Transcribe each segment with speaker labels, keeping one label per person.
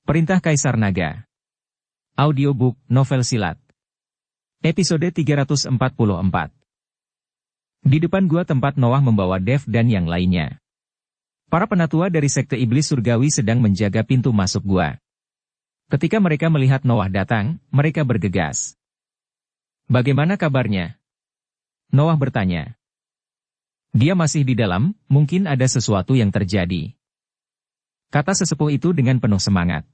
Speaker 1: Perintah Kaisar Naga. Audiobook, novel silat. Episode 344. Di depan gua tempat Noah membawa Dev dan yang lainnya. Para penatua dari sekte iblis surgawi sedang menjaga pintu masuk gua. Ketika mereka melihat Noah datang, mereka bergegas. "Bagaimana kabarnya?" Noah bertanya. "Dia masih di dalam, mungkin ada sesuatu yang terjadi," kata sesepuh itu dengan penuh semangat.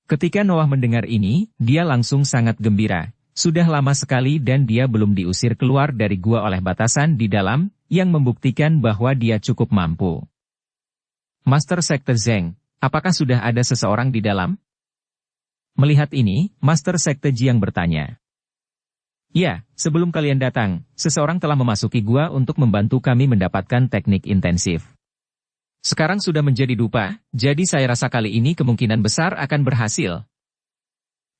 Speaker 1: Ketika Noah mendengar ini, dia langsung sangat gembira. Sudah lama sekali dan dia belum diusir keluar dari gua oleh batasan di dalam, yang membuktikan bahwa dia cukup mampu. "Master Sekte Zeng, apakah sudah ada seseorang di dalam?" Melihat ini, Master Sekte Jiang bertanya. "Ya, sebelum kalian datang, seseorang telah memasuki gua untuk membantu kami mendapatkan teknik intensif. Sekarang sudah menjadi dupa, jadi saya rasa kali ini kemungkinan besar akan berhasil."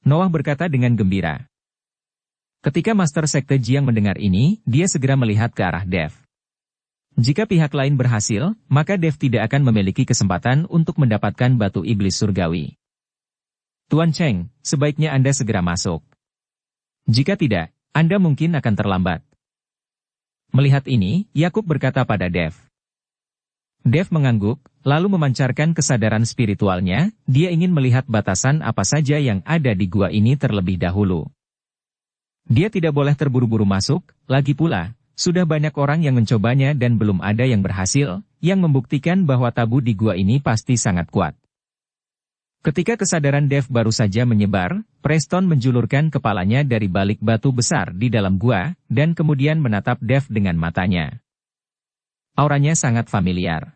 Speaker 1: Noah berkata dengan gembira. Ketika Master Sekte Jiang mendengar ini, dia segera melihat ke arah Dev. Jika pihak lain berhasil, maka Dev tidak akan memiliki kesempatan untuk mendapatkan batu iblis surgawi. "Tuan Cheng, sebaiknya Anda segera masuk. Jika tidak, Anda mungkin akan terlambat." Melihat ini, Yakub berkata pada Dev. Dev mengangguk, lalu memancarkan kesadaran spiritualnya, dia ingin melihat batasan apa saja yang ada di gua ini terlebih dahulu. Dia tidak boleh terburu-buru masuk, lagi pula, sudah banyak orang yang mencobanya dan belum ada yang berhasil, yang membuktikan bahwa tabu di gua ini pasti sangat kuat. Ketika kesadaran Dev baru saja menyebar, Preston menjulurkan kepalanya dari balik batu besar di dalam gua, dan kemudian menatap Dev dengan matanya. Auranya sangat familiar.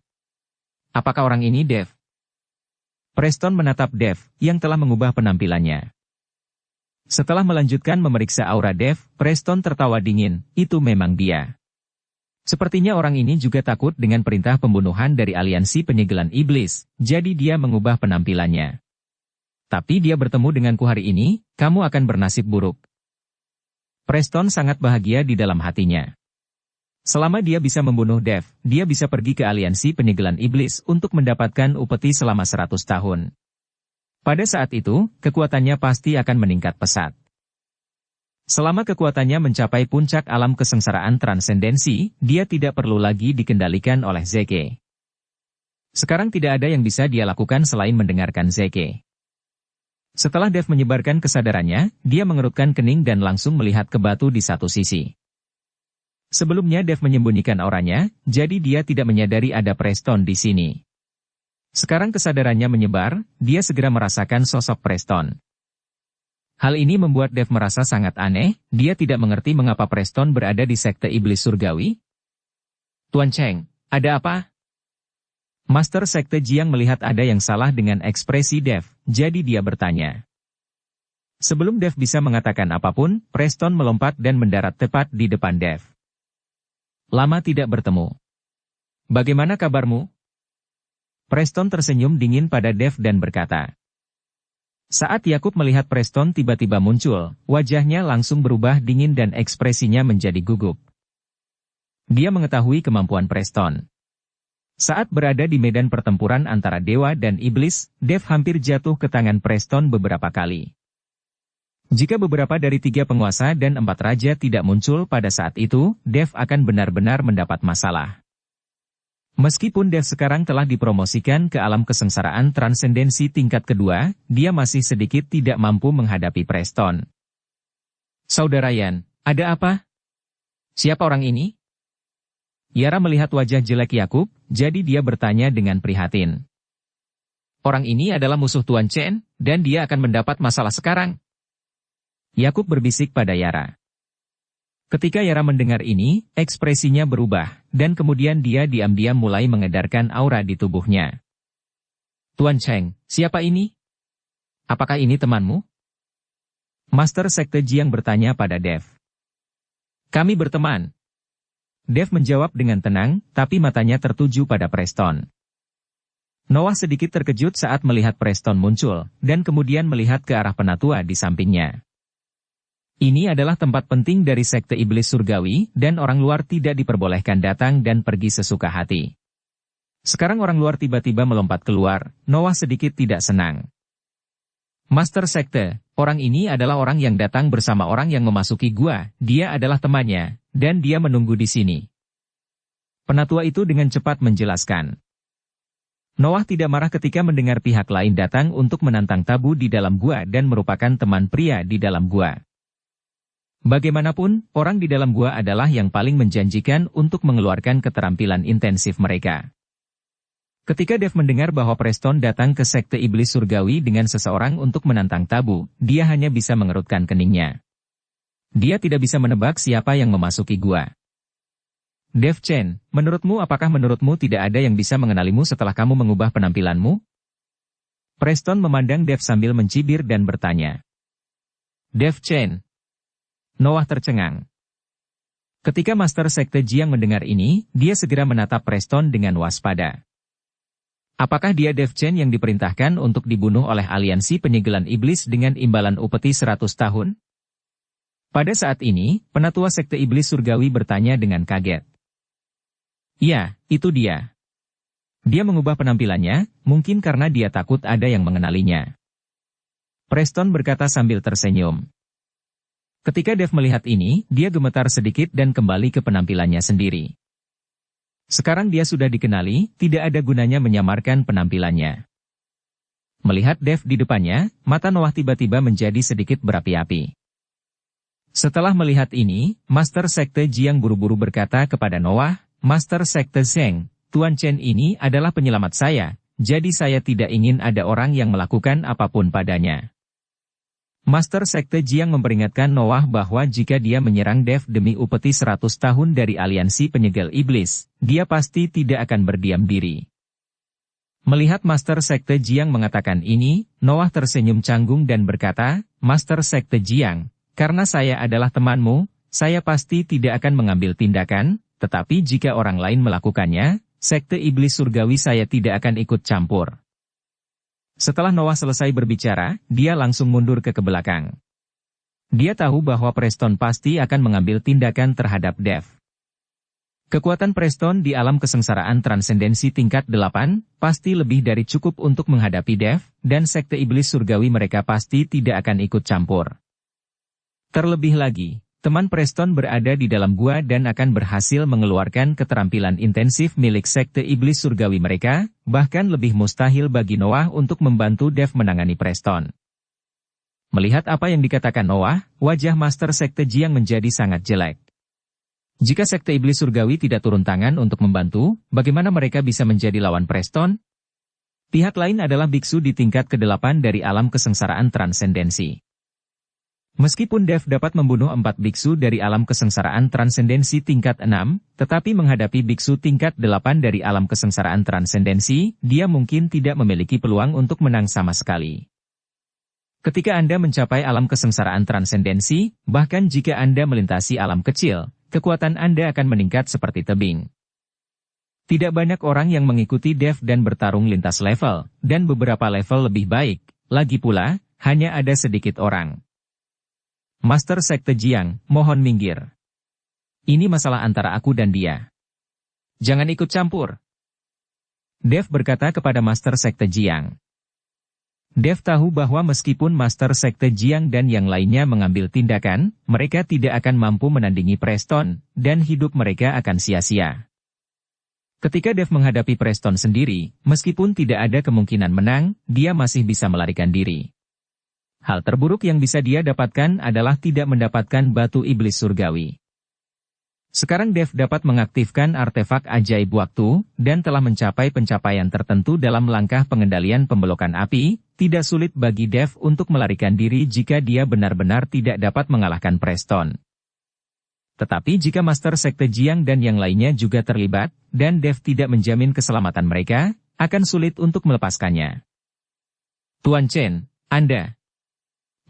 Speaker 1: "Apakah orang ini Dev?" Preston menatap Dev, yang telah mengubah penampilannya. Setelah melanjutkan memeriksa aura Dev, Preston tertawa dingin, "Itu memang dia." Sepertinya orang ini juga takut dengan perintah pembunuhan dari aliansi penyegelan iblis, jadi dia mengubah penampilannya. "Tapi dia bertemu denganku hari ini, kamu akan bernasib buruk." Preston sangat bahagia di dalam hatinya. Selama dia bisa membunuh Dev, dia bisa pergi ke aliansi penyegelan iblis untuk mendapatkan upeti selama 100 tahun. Pada saat itu, kekuatannya pasti akan meningkat pesat. Selama kekuatannya mencapai puncak alam kesengsaraan transendensi, dia tidak perlu lagi dikendalikan oleh Zeke. Sekarang tidak ada yang bisa dia lakukan selain mendengarkan Zeke. Setelah Dev menyebarkan kesadarannya, dia mengerutkan kening dan langsung melihat ke batu di satu sisi. Sebelumnya Dev menyembunyikan auranya, jadi dia tidak menyadari ada Preston di sini. Sekarang kesadarannya menyebar, dia segera merasakan sosok Preston. Hal ini membuat Dev merasa sangat aneh, dia tidak mengerti mengapa Preston berada di sekte iblis surgawi. "Tuan Cheng, ada apa?" Master Sekte Jiang melihat ada yang salah dengan ekspresi Dev, jadi dia bertanya. Sebelum Dev bisa mengatakan apapun, Preston melompat dan mendarat tepat di depan Dev. "Lama tidak bertemu. Bagaimana kabarmu?" Preston tersenyum dingin pada Dev dan berkata. Saat Yakub melihat Preston tiba-tiba muncul, wajahnya langsung berubah dingin dan ekspresinya menjadi gugup. Dia mengetahui kemampuan Preston. Saat berada di medan pertempuran antara dewa dan iblis, Dev hampir jatuh ke tangan Preston beberapa kali. Jika beberapa dari 3 penguasa dan 4 raja tidak muncul pada saat itu, Dev akan benar-benar mendapat masalah. Meskipun Dev sekarang telah dipromosikan ke alam kesengsaraan transendensi tingkat kedua, dia masih sedikit tidak mampu menghadapi Preston. "Saudara Yan, ada apa? Siapa orang ini?" Yara melihat wajah jelek Yakub, jadi dia bertanya dengan prihatin. "Orang ini adalah musuh Tuan Chen, dan dia akan mendapat masalah sekarang." Yakub berbisik pada Yara. Ketika Yara mendengar ini, ekspresinya berubah, dan kemudian dia diam-diam mulai mengedarkan aura di tubuhnya. "Tuan Cheng, siapa ini? Apakah ini temanmu?" Master Sekte Jiang bertanya pada Dev. "Kami berteman." Dev menjawab dengan tenang, tapi matanya tertuju pada Preston. Noah sedikit terkejut saat melihat Preston muncul, dan kemudian melihat ke arah penatua di sampingnya. Ini adalah tempat penting dari sekte iblis surgawi, dan orang luar tidak diperbolehkan datang dan pergi sesuka hati. Sekarang orang luar tiba-tiba melompat keluar, Noah sedikit tidak senang. Master Sekte, orang ini adalah orang yang datang bersama orang yang memasuki gua, dia adalah temannya, dan dia menunggu di sini. Penatua itu dengan cepat menjelaskan. Noah tidak marah ketika mendengar pihak lain datang untuk menantang tabu di dalam gua dan merupakan teman pria di dalam gua. Bagaimanapun, orang di dalam gua adalah yang paling menjanjikan untuk mengeluarkan keterampilan intensif mereka. Ketika Dev mendengar bahwa Preston datang ke Sekte Iblis Surgawi dengan seseorang untuk menantang tabu, dia hanya bisa mengerutkan keningnya. Dia tidak bisa menebak siapa yang memasuki gua. Dev Chen, apakah menurutmu tidak ada yang bisa mengenalimu setelah kamu mengubah penampilanmu? Preston memandang Dev sambil mencibir dan bertanya. Dev Chen. Noah tercengang. Ketika Master Sekte Jiang mendengar ini, dia segera menatap Preston dengan waspada. Apakah dia Dev Chen yang diperintahkan untuk dibunuh oleh aliansi penyegelan iblis dengan imbalan upeti 100 tahun? Pada saat ini, penatua Sekte Iblis Surgawi bertanya dengan kaget. Ya, itu dia. Dia mengubah penampilannya, mungkin karena dia takut ada yang mengenalinya. Preston berkata sambil tersenyum. Ketika Dev melihat ini, dia gemetar sedikit dan kembali ke penampilannya sendiri. Sekarang dia sudah dikenali, tidak ada gunanya menyamarkan penampilannya. Melihat Dev di depannya, mata Noah tiba-tiba menjadi sedikit berapi-api. Setelah melihat ini, Master Sekte Jiang buru-buru berkata kepada Noah, Master Sekte Zheng, Tuan Chen ini adalah penyelamat saya, jadi saya tidak ingin ada orang yang melakukan apapun padanya. Master Sekte Jiang memperingatkan Noah bahwa jika dia menyerang Dev demi upeti 100 tahun dari aliansi penyegel iblis, dia pasti tidak akan berdiam diri. Melihat Master Sekte Jiang mengatakan ini, Noah tersenyum canggung dan berkata, Master Sekte Jiang, karena saya adalah temanmu, saya pasti tidak akan mengambil tindakan, tetapi jika orang lain melakukannya, Sekte Iblis Surgawi saya tidak akan ikut campur. Setelah Noah selesai berbicara, dia langsung mundur ke belakang. Dia tahu bahwa Preston pasti akan mengambil tindakan terhadap Dev. Kekuatan Preston di alam kesengsaraan transendensi tingkat 8, pasti lebih dari cukup untuk menghadapi Dev, dan Sekte Iblis Surgawi mereka pasti tidak akan ikut campur. Terlebih lagi, teman Preston berada di dalam gua dan akan berhasil mengeluarkan keterampilan intensif milik Sekte Iblis Surgawi mereka, bahkan lebih mustahil bagi Noah untuk membantu Dev menangani Preston. Melihat apa yang dikatakan Noah, wajah Master Sekte Jiang menjadi sangat jelek. Jika Sekte Iblis Surgawi tidak turun tangan untuk membantu, bagaimana mereka bisa menjadi lawan Preston? Pihak lain adalah biksu di tingkat ke-8 dari alam kesengsaraan transendensi. Meskipun Dev dapat membunuh 4 biksu dari alam kesengsaraan transendensi tingkat 6, tetapi menghadapi biksu tingkat 8 dari alam kesengsaraan transendensi, dia mungkin tidak memiliki peluang untuk menang sama sekali. Ketika Anda mencapai alam kesengsaraan transendensi, bahkan jika Anda melintasi alam kecil, kekuatan Anda akan meningkat seperti tebing. Tidak banyak orang yang mengikuti Dev dan bertarung lintas level, dan beberapa level lebih baik, lagi pula, hanya ada sedikit orang. Master Sekte Jiang, mohon minggir. Ini masalah antara aku dan dia. Jangan ikut campur. Dev berkata kepada Master Sekte Jiang. Dev tahu bahwa meskipun Master Sekte Jiang dan yang lainnya mengambil tindakan, mereka tidak akan mampu menandingi Preston, dan hidup mereka akan sia-sia. Ketika Dev menghadapi Preston sendiri, meskipun tidak ada kemungkinan menang, dia masih bisa melarikan diri. Hal terburuk yang bisa dia dapatkan adalah tidak mendapatkan batu iblis surgawi. Sekarang Dev dapat mengaktifkan artefak ajaib waktu, dan telah mencapai pencapaian tertentu dalam langkah pengendalian pembelokan api, tidak sulit bagi Dev untuk melarikan diri jika dia benar-benar tidak dapat mengalahkan Preston. Tetapi jika Master Sekte Jiang dan yang lainnya juga terlibat, dan Dev tidak menjamin keselamatan mereka, akan sulit untuk melepaskannya. Tuan Chen, Anda.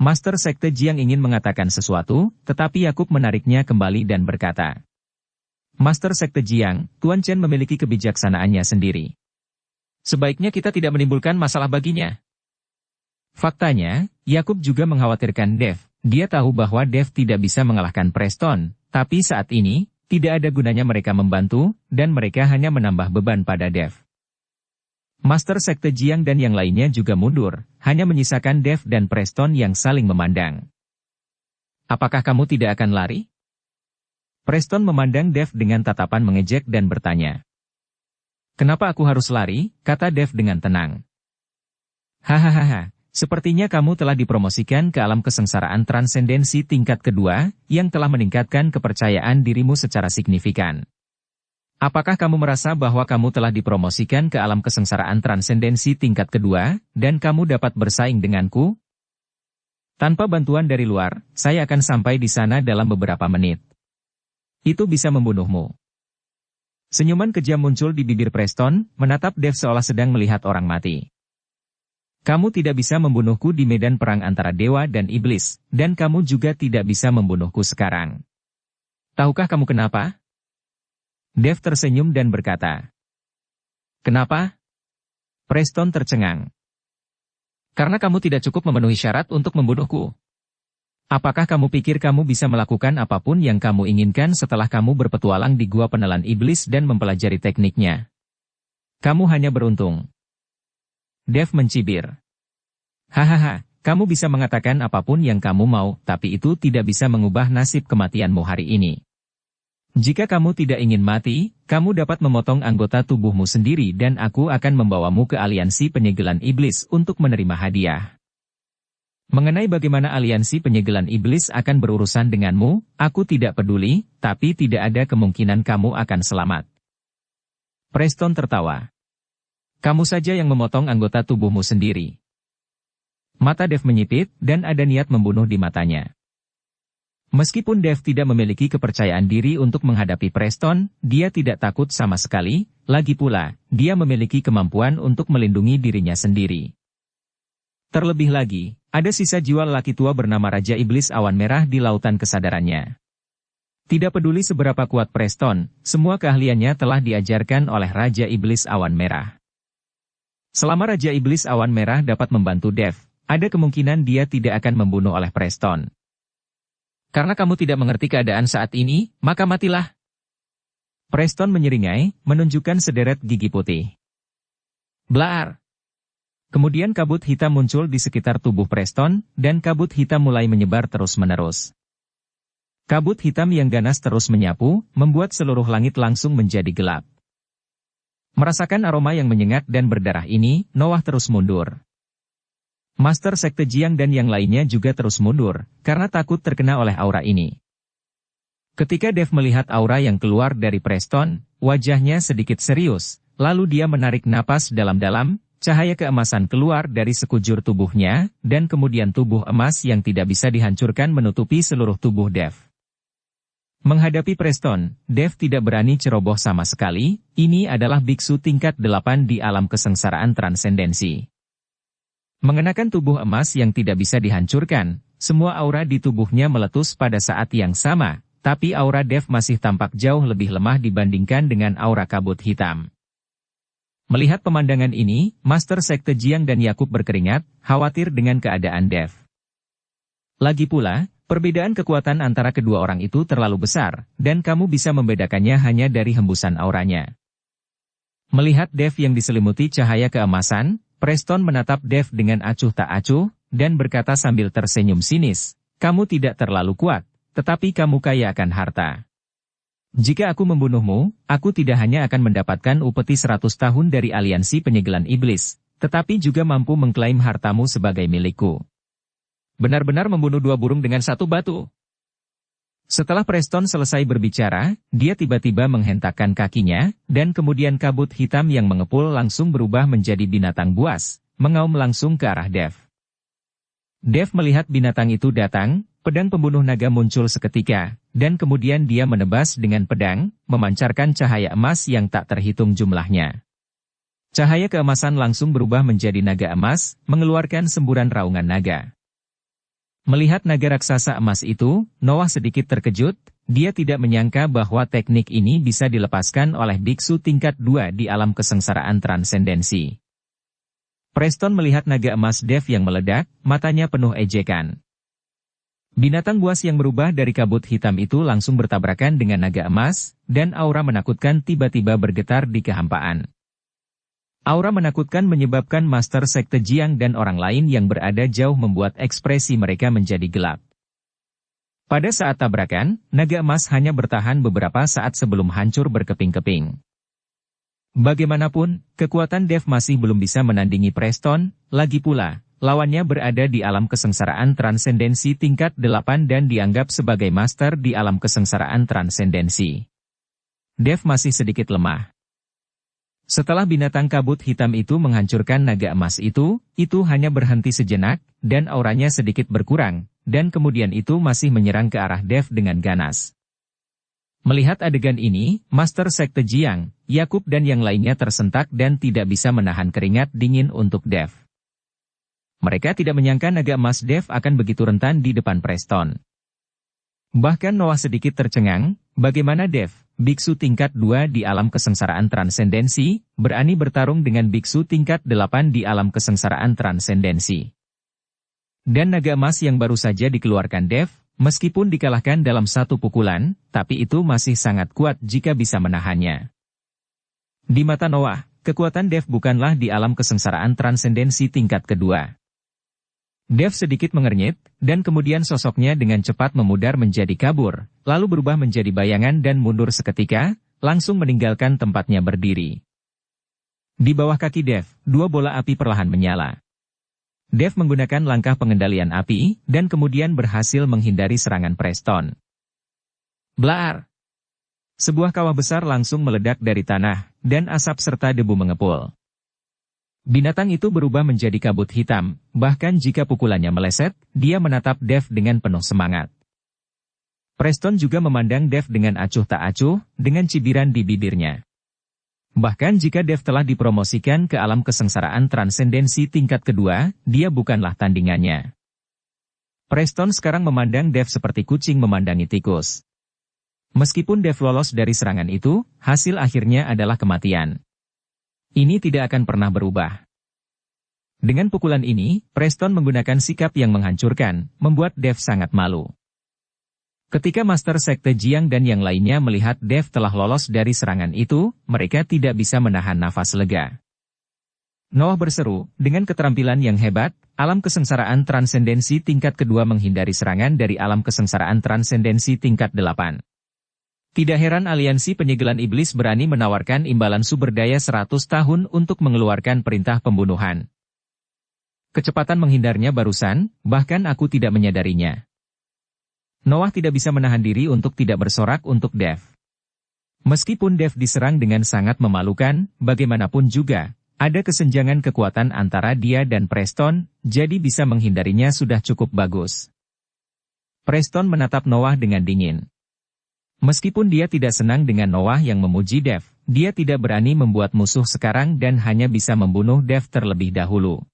Speaker 1: Master Sekte Jiang ingin mengatakan sesuatu, tetapi Yakub menariknya kembali dan berkata, Master Sekte Jiang, Tuan Chen memiliki kebijaksanaannya sendiri. Sebaiknya kita tidak menimbulkan masalah baginya. Faktanya, Yakub juga mengkhawatirkan Dev. Dia tahu bahwa Dev tidak bisa mengalahkan Preston, tapi saat ini, tidak ada gunanya mereka membantu, dan mereka hanya menambah beban pada Dev. Master Sekte Jiang dan yang lainnya juga mundur, hanya menyisakan Dev dan Preston yang saling memandang. Apakah kamu tidak akan lari? Preston memandang Dev dengan tatapan mengejek dan bertanya. Kenapa aku harus lari? Kata Dev dengan tenang. Hahaha, sepertinya kamu telah dipromosikan ke alam kesengsaraan transendensi tingkat kedua, yang telah meningkatkan kepercayaan dirimu secara signifikan. Apakah kamu merasa bahwa kamu telah dipromosikan ke alam kesengsaraan transendensi tingkat kedua, dan kamu dapat bersaing denganku? Tanpa bantuan dari luar, saya akan sampai di sana dalam beberapa menit. Itu bisa membunuhmu. Senyuman kejam muncul di bibir Preston, menatap Dev seolah sedang melihat orang mati. Kamu tidak bisa membunuhku di medan perang antara dewa dan iblis, dan kamu juga tidak bisa membunuhku sekarang. Tahukah kamu kenapa? Dev tersenyum dan berkata. Kenapa? Preston tercengang. Karena kamu tidak cukup memenuhi syarat untuk membunuhku. Apakah kamu pikir kamu bisa melakukan apapun yang kamu inginkan setelah kamu berpetualang di gua penelan iblis dan mempelajari tekniknya? Kamu hanya beruntung. Dev mencibir. Hahaha, kamu bisa mengatakan apapun yang kamu mau, tapi itu tidak bisa mengubah nasib kematianmu hari ini. Jika kamu tidak ingin mati, kamu dapat memotong anggota tubuhmu sendiri dan aku akan membawamu ke aliansi penyegelan iblis untuk menerima hadiah. Mengenai bagaimana aliansi penyegelan iblis akan berurusan denganmu, aku tidak peduli, tapi tidak ada kemungkinan kamu akan selamat. Preston tertawa. Kamu saja yang memotong anggota tubuhmu sendiri. Mata Dev menyipit, dan ada niat membunuh di matanya. Meskipun Dev tidak memiliki kepercayaan diri untuk menghadapi Preston, dia tidak takut sama sekali, lagi pula, dia memiliki kemampuan untuk melindungi dirinya sendiri. Terlebih lagi, ada sisa jiwa lelaki tua bernama Raja Iblis Awan Merah di lautan kesadarannya. Tidak peduli seberapa kuat Preston, semua keahliannya telah diajarkan oleh Raja Iblis Awan Merah. Selama Raja Iblis Awan Merah dapat membantu Dev, ada kemungkinan dia tidak akan membunuh oleh Preston. Karena kamu tidak mengerti keadaan saat ini, maka matilah. Preston menyeringai, menunjukkan sederet gigi putih. Blaar. Kemudian kabut hitam muncul di sekitar tubuh Preston, dan kabut hitam mulai menyebar terus-menerus. Kabut hitam yang ganas terus menyapu, membuat seluruh langit langsung menjadi gelap. Merasakan aroma yang menyengat dan berdarah ini, Noah terus mundur. Master Sekte Jiang dan yang lainnya juga terus mundur, karena takut terkena oleh aura ini. Ketika Dev melihat aura yang keluar dari Preston, wajahnya sedikit serius, lalu dia menarik napas dalam-dalam, cahaya keemasan keluar dari sekujur tubuhnya, dan kemudian tubuh emas yang tidak bisa dihancurkan menutupi seluruh tubuh Dev. Menghadapi Preston, Dev tidak berani ceroboh sama sekali, ini adalah biksu tingkat 8 di alam kesengsaraan transendensi. Mengenakan tubuh emas yang tidak bisa dihancurkan, semua aura di tubuhnya meletus pada saat yang sama, tapi aura Dev masih tampak jauh lebih lemah dibandingkan dengan aura kabut hitam. Melihat pemandangan ini, Master Sekte Jiang dan Yakub berkeringat, khawatir dengan keadaan Dev. Lagi pula, perbedaan kekuatan antara kedua orang itu terlalu besar, dan kamu bisa membedakannya hanya dari hembusan auranya. Melihat Dev yang diselimuti cahaya keemasan, Preston menatap Dev dengan acuh tak acuh, dan berkata sambil tersenyum sinis, kamu tidak terlalu kuat, tetapi kamu kaya akan harta. Jika aku membunuhmu, aku tidak hanya akan mendapatkan upeti 100 tahun dari aliansi penyegelan iblis, tetapi juga mampu mengklaim hartamu sebagai milikku. Benar-benar membunuh dua burung dengan satu batu. Setelah Preston selesai berbicara, dia tiba-tiba menghentakkan kakinya, dan kemudian kabut hitam yang mengepul langsung berubah menjadi binatang buas, mengaum langsung ke arah Dev. Dev melihat binatang itu datang, pedang pembunuh naga muncul seketika, dan kemudian dia menebas dengan pedang, memancarkan cahaya emas yang tak terhitung jumlahnya. Cahaya keemasan langsung berubah menjadi naga emas, mengeluarkan semburan raungan naga. Melihat naga raksasa emas itu, Noah sedikit terkejut, dia tidak menyangka bahwa teknik ini bisa dilepaskan oleh biksu tingkat 2 di alam kesengsaraan transendensi. Preston melihat naga emas Dev yang meledak, matanya penuh ejekan. Binatang buas yang berubah dari kabut hitam itu langsung bertabrakan dengan naga emas, dan aura menakutkan tiba-tiba bergetar di kehampaan. Aura menakutkan menyebabkan Master Sekte Jiang dan orang lain yang berada jauh membuat ekspresi mereka menjadi gelap. Pada saat tabrakan, naga emas hanya bertahan beberapa saat sebelum hancur berkeping-keping. Bagaimanapun, kekuatan Dev masih belum bisa menandingi Preston, lagi pula, lawannya berada di alam kesengsaraan transendensi tingkat 8 dan dianggap sebagai master di alam kesengsaraan transendensi. Dev masih sedikit lemah. Setelah binatang kabut hitam itu menghancurkan naga emas itu hanya berhenti sejenak, dan auranya sedikit berkurang, dan kemudian itu masih menyerang ke arah Dev dengan ganas. Melihat adegan ini, Master Sekte Jiang, Yakub dan yang lainnya tersentak dan tidak bisa menahan keringat dingin untuk Dev. Mereka tidak menyangka naga emas Dev akan begitu rentan di depan Preston. Bahkan Noah sedikit tercengang, bagaimana Dev, biksu tingkat 2 di alam kesengsaraan transendensi, berani bertarung dengan biksu tingkat 8 di alam kesengsaraan transendensi. Dan naga emas yang baru saja dikeluarkan Dev, meskipun dikalahkan dalam satu pukulan, tapi itu masih sangat kuat jika bisa menahannya. Di mata Noah, kekuatan Dev bukanlah di alam kesengsaraan transendensi tingkat kedua. Dev sedikit mengernyit, dan kemudian sosoknya dengan cepat memudar menjadi kabur, lalu berubah menjadi bayangan dan mundur seketika, langsung meninggalkan tempatnya berdiri. Di bawah kaki Dev, 2 bola api perlahan menyala. Dev menggunakan langkah pengendalian api, dan kemudian berhasil menghindari serangan Preston. Blaar! Sebuah kawah besar langsung meledak dari tanah, dan asap serta debu mengepul. Binatang itu berubah menjadi kabut hitam, bahkan jika pukulannya meleset, dia menatap Dev dengan penuh semangat. Preston juga memandang Dev dengan acuh tak acuh, dengan cibiran di bibirnya. Bahkan jika Dev telah dipromosikan ke alam kesengsaraan transendensi tingkat kedua, dia bukanlah tandingannya. Preston sekarang memandang Dev seperti kucing memandangi tikus. Meskipun Dev lolos dari serangan itu, hasil akhirnya adalah kematian. Ini tidak akan pernah berubah. Dengan pukulan ini, Preston menggunakan sikap yang menghancurkan, membuat Dev sangat malu. Ketika Master Sekte Jiang dan yang lainnya melihat Dev telah lolos dari serangan itu, mereka tidak bisa menahan nafas lega. Noah berseru, dengan keterampilan yang hebat, alam kesengsaraan transendensi tingkat kedua menghindari serangan dari alam kesengsaraan transendensi tingkat 8. Tidak heran aliansi penyegelan iblis berani menawarkan imbalan sumber daya 100 tahun untuk mengeluarkan perintah pembunuhan. Kecepatan menghindarnya barusan, bahkan aku tidak menyadarinya. Noah tidak bisa menahan diri untuk tidak bersorak untuk Dev. Meskipun Dev diserang dengan sangat memalukan, bagaimanapun juga, ada kesenjangan kekuatan antara dia dan Preston, jadi bisa menghindarinya sudah cukup bagus. Preston menatap Noah dengan dingin. Meskipun dia tidak senang dengan Noah yang memuji Dev, dia tidak berani membuat musuh sekarang dan hanya bisa membunuh Dev terlebih dahulu.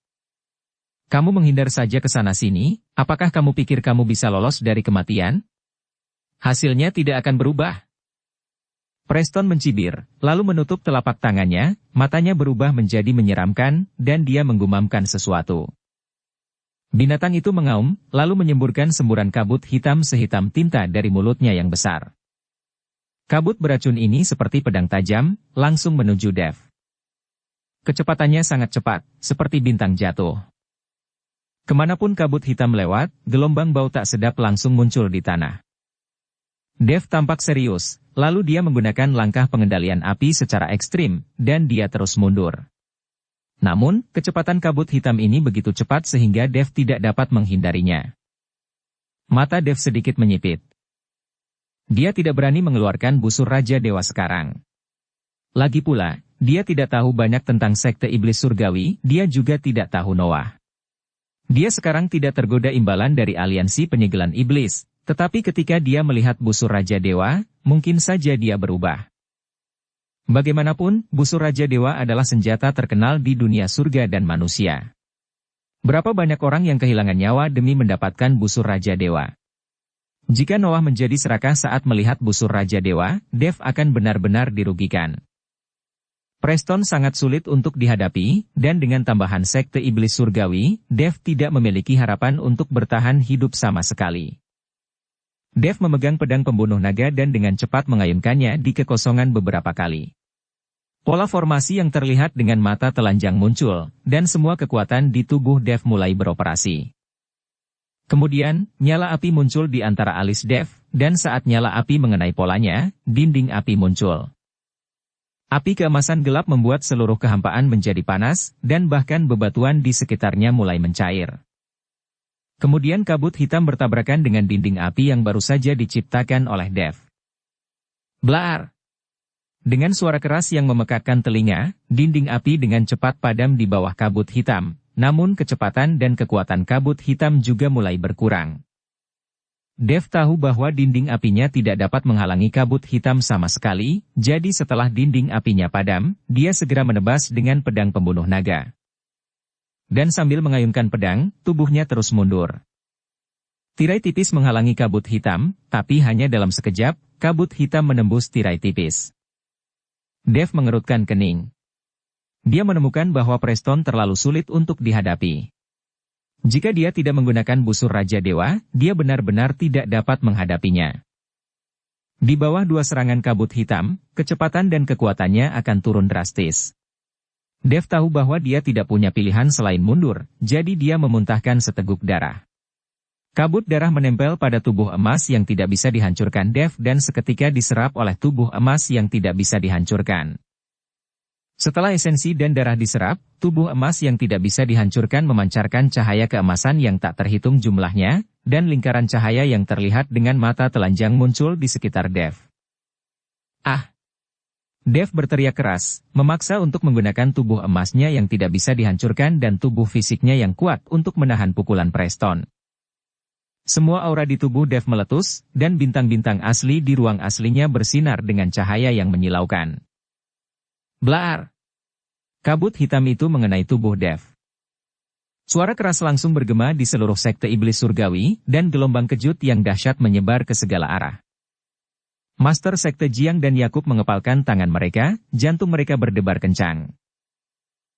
Speaker 1: Kamu menghindar saja ke sana-sini, apakah kamu pikir kamu bisa lolos dari kematian? Hasilnya tidak akan berubah. Preston mencibir, lalu menutup telapak tangannya, matanya berubah menjadi menyeramkan, dan dia menggumamkan sesuatu. Binatang itu mengaum, lalu menyemburkan semburan kabut hitam sehitam tinta dari mulutnya yang besar. Kabut beracun ini seperti pedang tajam, langsung menuju Dev. Kecepatannya sangat cepat, seperti bintang jatuh. Kemanapun kabut hitam lewat, gelombang bau tak sedap langsung muncul di tanah. Dev tampak serius, lalu dia menggunakan langkah pengendalian api secara ekstrim, dan dia terus mundur. Namun, kecepatan kabut hitam ini begitu cepat sehingga Dev tidak dapat menghindarinya. Mata Dev sedikit menyipit. Dia tidak berani mengeluarkan busur Raja Dewa sekarang. Lagi pula, dia tidak tahu banyak tentang Sekte Iblis Surgawi, dia juga tidak tahu Noah. Dia sekarang tidak tergoda imbalan dari aliansi penyegelan iblis, tetapi ketika dia melihat busur Raja Dewa, mungkin saja dia berubah. Bagaimanapun, busur Raja Dewa adalah senjata terkenal di dunia surga dan manusia. Berapa banyak orang yang kehilangan nyawa demi mendapatkan busur Raja Dewa? Jika Noah menjadi serakah saat melihat busur Raja Dewa, Dev akan benar-benar dirugikan. Preston sangat sulit untuk dihadapi, dan dengan tambahan Sekte Iblis Surgawi, Dev tidak memiliki harapan untuk bertahan hidup sama sekali. Dev memegang pedang pembunuh naga dan dengan cepat mengayunkannya di kekosongan beberapa kali. Pola formasi yang terlihat dengan mata telanjang muncul, dan semua kekuatan di tubuh Dev mulai beroperasi. Kemudian, nyala api muncul di antara alis Dev, dan saat nyala api mengenai polanya, dinding api muncul. Api keemasan gelap membuat seluruh kehampaan menjadi panas, dan bahkan bebatuan di sekitarnya mulai mencair. Kemudian kabut hitam bertabrakan dengan dinding api yang baru saja diciptakan oleh Dev. Blar! Dengan suara keras yang memekakkan telinga, dinding api dengan cepat padam di bawah kabut hitam, namun kecepatan dan kekuatan kabut hitam juga mulai berkurang. Dev tahu bahwa dinding apinya tidak dapat menghalangi kabut hitam sama sekali, jadi setelah dinding apinya padam, dia segera menebas dengan pedang pembunuh naga. Dan sambil mengayunkan pedang, tubuhnya terus mundur. Tirai tipis menghalangi kabut hitam, tapi hanya dalam sekejap, kabut hitam menembus tirai tipis. Dev mengerutkan kening. Dia menemukan bahwa Preston terlalu sulit untuk dihadapi. Jika dia tidak menggunakan busur Raja Dewa, dia benar-benar tidak dapat menghadapinya. Di bawah dua serangan kabut hitam, kecepatan dan kekuatannya akan turun drastis. Dev tahu bahwa dia tidak punya pilihan selain mundur, jadi dia memuntahkan seteguk darah. Kabut darah menempel pada tubuh emas yang tidak bisa dihancurkan Dev dan seketika diserap oleh tubuh emas yang tidak bisa dihancurkan. Setelah esensi dan darah diserap, tubuh emas yang tidak bisa dihancurkan memancarkan cahaya keemasan yang tak terhitung jumlahnya, dan lingkaran cahaya yang terlihat dengan mata telanjang muncul di sekitar Dev. Ah! Dev berteriak keras, memaksa untuk menggunakan tubuh emasnya yang tidak bisa dihancurkan dan tubuh fisiknya yang kuat untuk menahan pukulan Preston. Semua aura di tubuh Dev meletus, dan bintang-bintang asli di ruang aslinya bersinar dengan cahaya yang menyilaukan. Blar! Kabut hitam itu mengenai tubuh Dev. Suara keras langsung bergema di seluruh sekte iblis surgawi, dan gelombang kejut yang dahsyat menyebar ke segala arah. Master Sekte Jiang dan Yakub mengepalkan tangan mereka, jantung mereka berdebar kencang.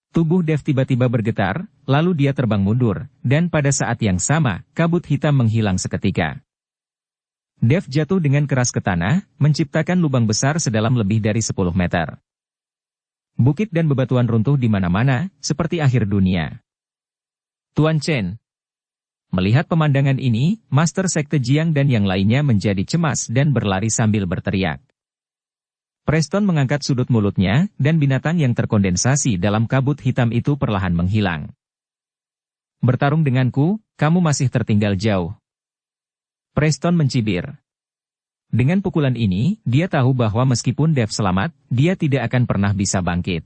Speaker 1: Tubuh Dev tiba-tiba bergetar, lalu dia terbang mundur, dan pada saat yang sama, kabut hitam menghilang seketika. Dev jatuh dengan keras ke tanah, menciptakan lubang besar sedalam lebih dari 10 meter. Bukit dan bebatuan runtuh di mana-mana, seperti akhir dunia. Tuan Chen. Melihat pemandangan ini, Master Sekte Jiang dan yang lainnya menjadi cemas dan berlari sambil berteriak. Preston mengangkat sudut mulutnya, dan binatang yang terkondensasi dalam kabut hitam itu perlahan menghilang. Bertarung denganku, kamu masih tertinggal jauh. Preston mencibir. Dengan pukulan ini, dia tahu bahwa meskipun Dev selamat, dia tidak akan pernah bisa bangkit.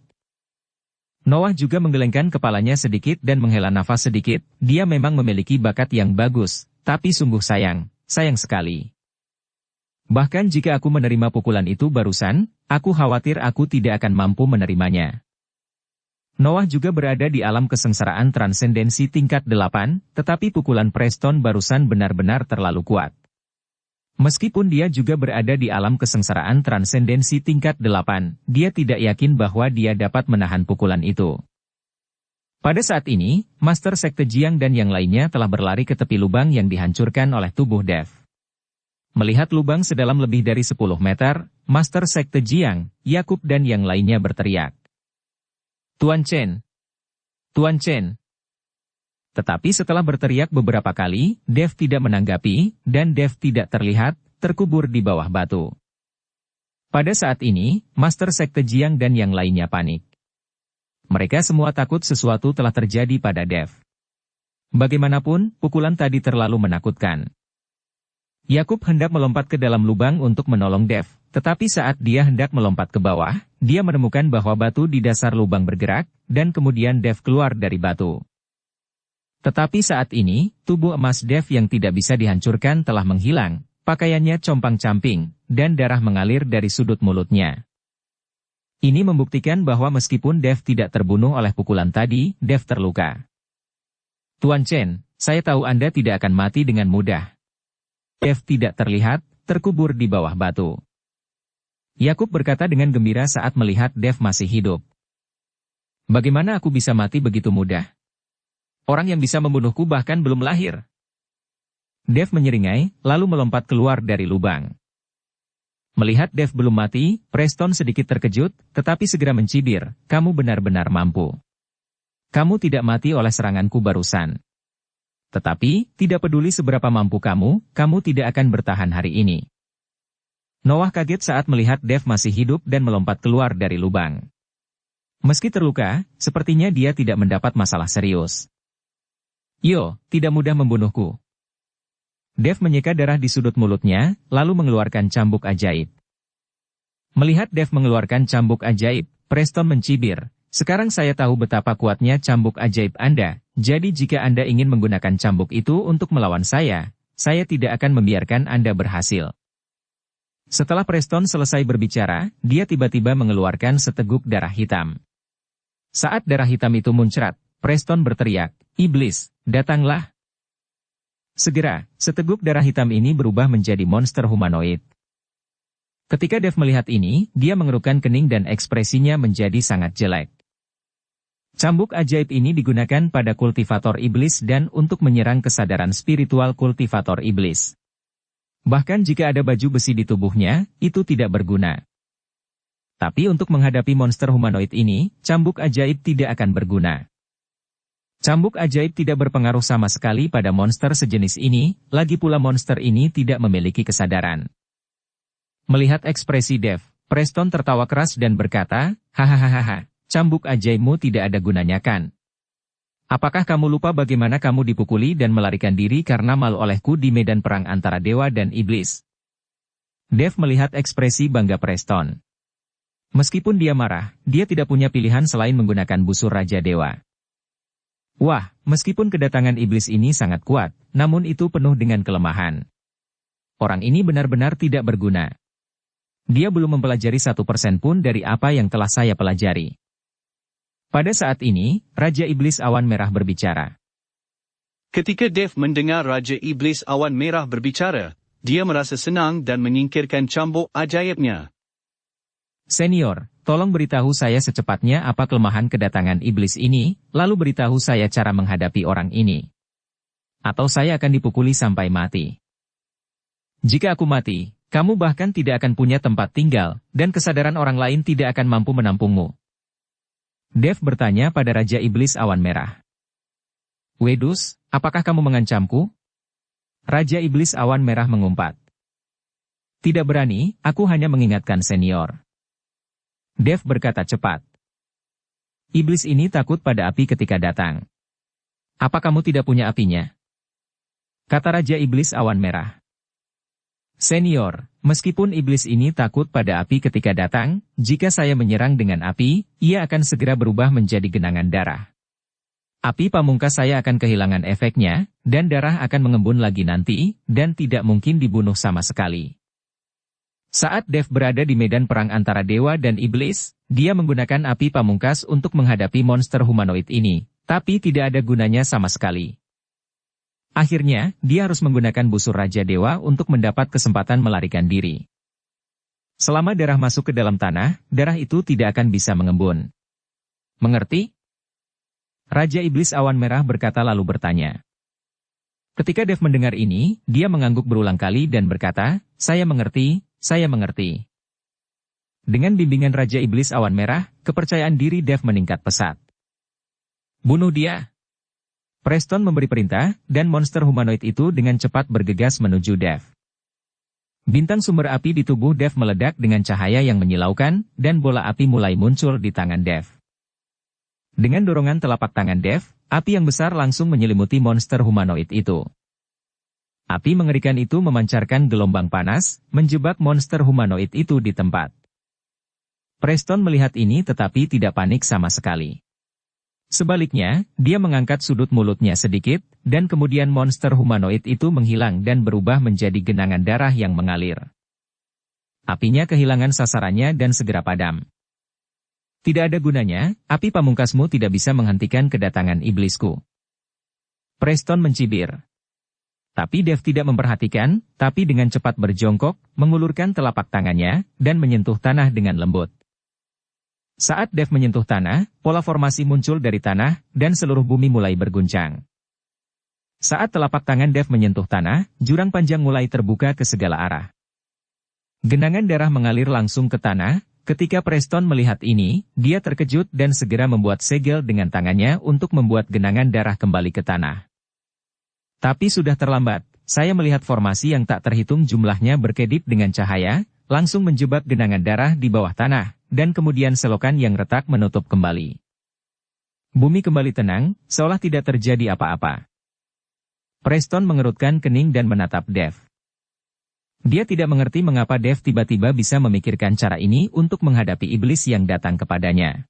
Speaker 1: Noah juga menggelengkan kepalanya sedikit dan menghela nafas sedikit, dia memang memiliki bakat yang bagus, tapi sungguh sayang sekali. Bahkan jika aku menerima pukulan itu barusan, aku khawatir aku tidak akan mampu menerimanya. Noah juga berada di alam kesengsaraan transendensi tingkat 8, tetapi pukulan Preston barusan benar-benar terlalu kuat. Meskipun dia juga berada di alam kesengsaraan transendensi tingkat 8, dia tidak yakin bahwa dia dapat menahan pukulan itu. Pada saat ini, Master Sekte Jiang dan yang lainnya telah berlari ke tepi lubang yang dihancurkan oleh tubuh Dev. Melihat lubang sedalam lebih dari 10 meter, Master Sekte Jiang, Yakub dan yang lainnya berteriak. Tuan Chen! Tuan Chen! Tetapi setelah berteriak beberapa kali, Dev tidak menanggapi, dan Dev tidak terlihat, terkubur di bawah batu. Pada saat ini, Master Sekte Jiang dan yang lainnya panik. Mereka semua takut sesuatu telah terjadi pada Dev. Bagaimanapun, pukulan tadi terlalu menakutkan. Yakub hendak melompat ke dalam lubang untuk menolong Dev, tetapi saat dia hendak melompat ke bawah, dia menemukan bahwa batu di dasar lubang bergerak, dan kemudian Dev keluar dari batu. Tetapi saat ini, tubuh emas Dev yang tidak bisa dihancurkan telah menghilang, pakaiannya compang-camping, dan darah mengalir dari sudut mulutnya. Ini membuktikan bahwa meskipun Dev tidak terbunuh oleh pukulan tadi, Dev terluka. Tuan Chen, saya tahu Anda tidak akan mati dengan mudah. Dev tidak terlihat, terkubur di bawah batu. Yakub berkata dengan gembira saat melihat Dev masih hidup. Bagaimana aku bisa mati begitu mudah? Orang yang bisa membunuhku bahkan belum lahir. Dev menyeringai, lalu melompat keluar dari lubang. Melihat Dev belum mati, Preston sedikit terkejut, tetapi segera mencibir, kamu benar-benar mampu. Kamu tidak mati oleh seranganku barusan. Tetapi, tidak peduli seberapa mampu kamu tidak akan bertahan hari ini. Noah kaget saat melihat Dev masih hidup dan melompat keluar dari lubang. Meski terluka, sepertinya dia tidak mendapat masalah serius. Yo, tidak mudah membunuhku. Dev menyeka darah di sudut mulutnya, lalu mengeluarkan cambuk ajaib. Melihat Dev mengeluarkan cambuk ajaib, Preston mencibir, sekarang saya tahu betapa kuatnya cambuk ajaib Anda, jadi jika Anda ingin menggunakan cambuk itu untuk melawan saya tidak akan membiarkan Anda berhasil. Setelah Preston selesai berbicara, dia tiba-tiba mengeluarkan seteguk darah hitam. Saat darah hitam itu muncrat, Preston berteriak, "Iblis, datanglah!" Segera, seteguk darah hitam ini berubah menjadi monster humanoid. Ketika Dev melihat ini, dia mengerutkan kening dan ekspresinya menjadi sangat jelek. Cambuk ajaib ini digunakan pada kultivator iblis dan untuk menyerang kesadaran spiritual kultivator iblis. Bahkan jika ada baju besi di tubuhnya, itu tidak berguna. Tapi untuk menghadapi monster humanoid ini, cambuk ajaib tidak akan berguna. Cambuk ajaib tidak berpengaruh sama sekali pada monster sejenis ini, lagi pula monster ini tidak memiliki kesadaran. Melihat ekspresi Dev, Preston tertawa keras dan berkata, hahaha, cambuk ajaibmu tidak ada gunanya kan? Apakah kamu lupa bagaimana kamu dipukuli dan melarikan diri karena malu olehku di medan perang antara dewa dan iblis? Dev melihat ekspresi bangga Preston. Meskipun dia marah, dia tidak punya pilihan selain menggunakan busur Raja Dewa. Wah, meskipun kedatangan iblis ini sangat kuat, namun itu penuh dengan kelemahan. Orang ini benar-benar tidak berguna. Dia belum mempelajari 1% pun dari apa yang telah saya pelajari. Pada saat ini, Raja Iblis Awan Merah berbicara.
Speaker 2: Ketika Dev mendengar Raja Iblis Awan Merah berbicara, dia merasa senang dan menyingkirkan cambuk ajaibnya.
Speaker 1: Senior, tolong beritahu saya secepatnya apa kelemahan kedatangan iblis ini, lalu beritahu saya cara menghadapi orang ini. Atau saya akan dipukuli sampai mati. Jika aku mati, kamu bahkan tidak akan punya tempat tinggal, dan kesadaran orang lain tidak akan mampu menampungmu. Dev bertanya pada Raja Iblis Awan Merah. Wedus, apakah kamu mengancamku? Raja Iblis Awan Merah mengumpat. Tidak berani, aku hanya mengingatkan senior. Dev berkata cepat. Iblis ini takut pada api ketika datang. Apa kamu tidak punya apinya? Kata Raja Iblis Awan Merah. Senior, meskipun iblis ini takut pada api ketika datang, jika saya menyerang dengan api, ia akan segera berubah menjadi genangan darah. Api pamungkas saya akan kehilangan efeknya, dan darah akan mengembun lagi nanti, dan tidak mungkin dibunuh sama sekali. Saat Dev berada di medan perang antara dewa dan iblis, dia menggunakan api pamungkas untuk menghadapi monster humanoid ini, tapi tidak ada gunanya sama sekali. Akhirnya, dia harus menggunakan busur Raja Dewa untuk mendapat kesempatan melarikan diri. Selama darah masuk ke dalam tanah, darah itu tidak akan bisa mengembun. Mengerti? Raja Iblis Awan Merah berkata lalu bertanya. Ketika Dev mendengar ini, dia mengangguk berulang kali dan berkata, saya mengerti. Saya mengerti. Dengan bimbingan Raja Iblis Awan Merah, kepercayaan diri Dev meningkat pesat. Bunuh dia. Preston memberi perintah, dan monster humanoid itu dengan cepat bergegas menuju Dev. Bintang sumber api di tubuh Dev meledak dengan cahaya yang menyilaukan, dan bola api mulai muncul di tangan Dev. Dengan dorongan telapak tangan Dev, api yang besar langsung menyelimuti monster humanoid itu. Api mengerikan itu memancarkan gelombang panas, menjebak monster humanoid itu di tempat. Preston melihat ini tetapi tidak panik sama sekali. Sebaliknya, dia mengangkat sudut mulutnya sedikit, dan kemudian monster humanoid itu menghilang dan berubah menjadi genangan darah yang mengalir. Apinya kehilangan sasarannya dan segera padam. Tidak ada gunanya, api pamungkasmu tidak bisa menghentikan kedatangan iblisku. Preston mencibir. Tapi Dev tidak memperhatikan, tapi dengan cepat berjongkok, mengulurkan telapak tangannya, dan menyentuh tanah dengan lembut. Saat Dev menyentuh tanah, pola formasi muncul dari tanah, dan seluruh bumi mulai berguncang. Saat telapak tangan Dev menyentuh tanah, jurang panjang mulai terbuka ke segala arah. Genangan darah mengalir langsung ke tanah. Ketika Preston melihat ini, dia terkejut dan segera membuat segel dengan tangannya untuk membuat genangan darah kembali ke tanah. Tapi sudah terlambat, saya melihat formasi yang tak terhitung jumlahnya berkedip dengan cahaya, langsung menjebak genangan darah di bawah tanah, dan kemudian selokan yang retak menutup kembali. Bumi kembali tenang, seolah tidak terjadi apa-apa. Preston mengerutkan kening dan menatap Dev. Dia tidak mengerti mengapa Dev tiba-tiba bisa memikirkan cara ini untuk menghadapi iblis yang datang kepadanya.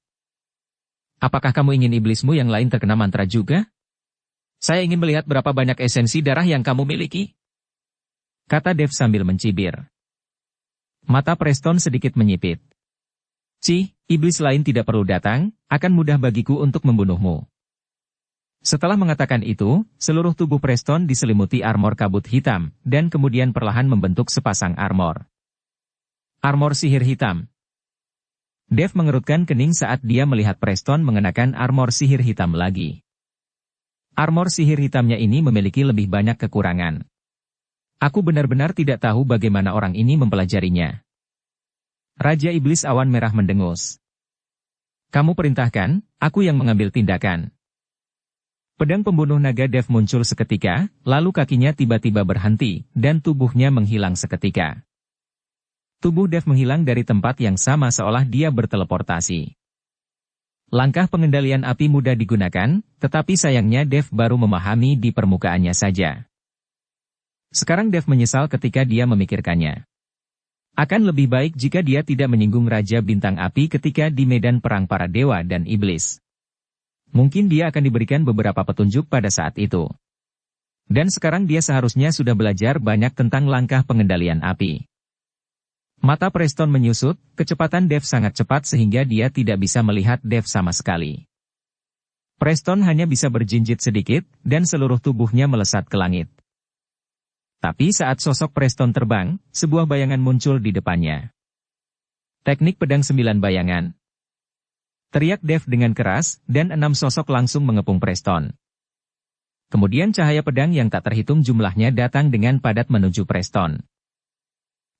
Speaker 1: Apakah kamu ingin iblismu yang lain terkena mantra juga? Saya ingin melihat berapa banyak esensi darah yang kamu miliki. Kata Dev sambil mencibir. Mata Preston sedikit menyipit. Iblis lain tidak perlu datang, akan mudah bagiku untuk membunuhmu. Setelah mengatakan itu, seluruh tubuh Preston diselimuti armor kabut hitam, dan kemudian perlahan membentuk sepasang armor. Armor sihir hitam. Dev mengerutkan kening saat dia melihat Preston mengenakan armor sihir hitam lagi. Armor sihir hitamnya ini memiliki lebih banyak kekurangan. Aku benar-benar tidak tahu bagaimana orang ini mempelajarinya. Raja Iblis Awan Merah mendengus. Kamu perintahkan, aku yang mengambil tindakan. Pedang pembunuh naga Dev muncul seketika, lalu kakinya tiba-tiba berhenti, dan tubuhnya menghilang seketika. Tubuh Dev menghilang dari tempat yang sama seolah dia berteleportasi. Langkah pengendalian api mudah digunakan, tetapi sayangnya Dev baru memahami di permukaannya saja. Sekarang Dev menyesal ketika dia memikirkannya. Akan lebih baik jika dia tidak menyinggung Raja Bintang Api ketika di medan perang para dewa dan iblis. Mungkin dia akan diberikan beberapa petunjuk pada saat itu. Dan sekarang dia seharusnya sudah belajar banyak tentang langkah pengendalian api. Mata Preston menyusut, kecepatan Dev sangat cepat sehingga dia tidak bisa melihat Dev sama sekali. Preston hanya bisa berjinjit sedikit, dan seluruh tubuhnya melesat ke langit. Tapi saat sosok Preston terbang, sebuah bayangan muncul di depannya. Teknik pedang 9 bayangan. Teriak Dev dengan keras, dan 6 sosok langsung mengepung Preston. Kemudian cahaya pedang yang tak terhitung jumlahnya datang dengan padat menuju Preston.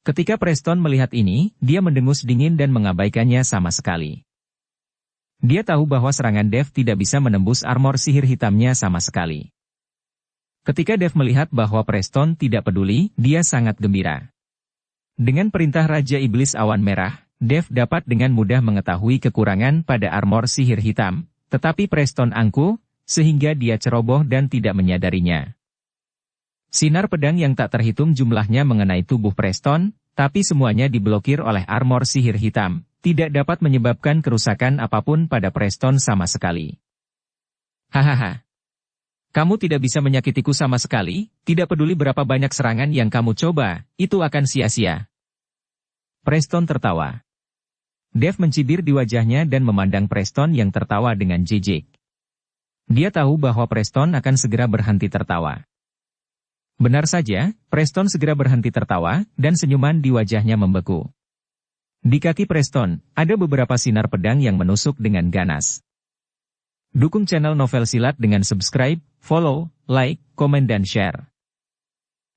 Speaker 1: Ketika Preston melihat ini, dia mendengus dingin dan mengabaikannya sama sekali. Dia tahu bahwa serangan Dev tidak bisa menembus armor sihir hitamnya sama sekali. Ketika Dev melihat bahwa Preston tidak peduli, dia sangat gembira. Dengan perintah Raja Iblis Awan Merah, Dev dapat dengan mudah mengetahui kekurangan pada armor sihir hitam, tetapi Preston angkuh, sehingga dia ceroboh dan tidak menyadarinya. Sinar pedang yang tak terhitung jumlahnya mengenai tubuh Preston, tapi semuanya diblokir oleh armor sihir hitam, tidak dapat menyebabkan kerusakan apapun pada Preston sama sekali. Hahaha. Kamu tidak bisa menyakitiku sama sekali, tidak peduli berapa banyak serangan yang kamu coba, itu akan sia-sia. Preston tertawa. Dev mencibir di wajahnya dan memandang Preston yang tertawa dengan jijik. Dia tahu bahwa Preston akan segera berhenti tertawa. Benar saja, Preston segera berhenti tertawa, dan senyuman di wajahnya membeku. Di kaki Preston, ada beberapa sinar pedang yang menusuk dengan ganas. Dukung channel Novel Silat dengan subscribe, follow, like, komen dan share.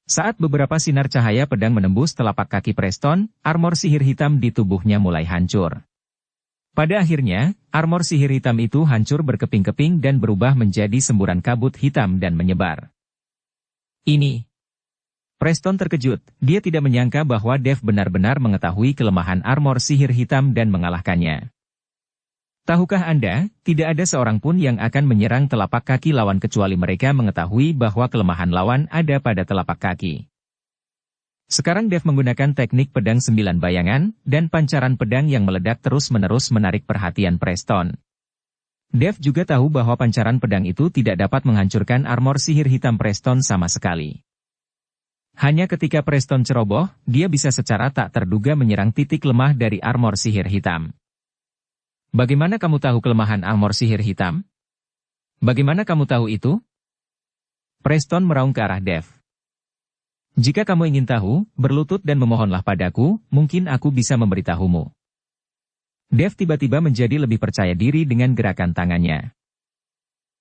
Speaker 1: Saat beberapa sinar cahaya pedang menembus telapak kaki Preston, armor sihir hitam di tubuhnya mulai hancur. Pada akhirnya, armor sihir hitam itu hancur berkeping-keping dan berubah menjadi semburan kabut hitam dan menyebar. Ini. Preston terkejut, dia tidak menyangka bahwa Dev benar-benar mengetahui kelemahan armor sihir hitam dan mengalahkannya. Tahukah Anda, tidak ada seorang pun yang akan menyerang telapak kaki lawan kecuali mereka mengetahui bahwa kelemahan lawan ada pada telapak kaki. Sekarang Dev menggunakan teknik pedang 9 bayangan, dan pancaran pedang yang meledak terus-menerus menarik perhatian Preston. Dev juga tahu bahwa pancaran pedang itu tidak dapat menghancurkan armor sihir hitam Preston sama sekali. Hanya ketika Preston ceroboh, dia bisa secara tak terduga menyerang titik lemah dari armor sihir hitam. Bagaimana kamu tahu kelemahan armor sihir hitam? Bagaimana kamu tahu itu? Preston meraung ke arah Dev. Jika kamu ingin tahu, berlutut dan memohonlah padaku, mungkin aku bisa memberitahumu. Dev tiba-tiba menjadi lebih percaya diri dengan gerakan tangannya.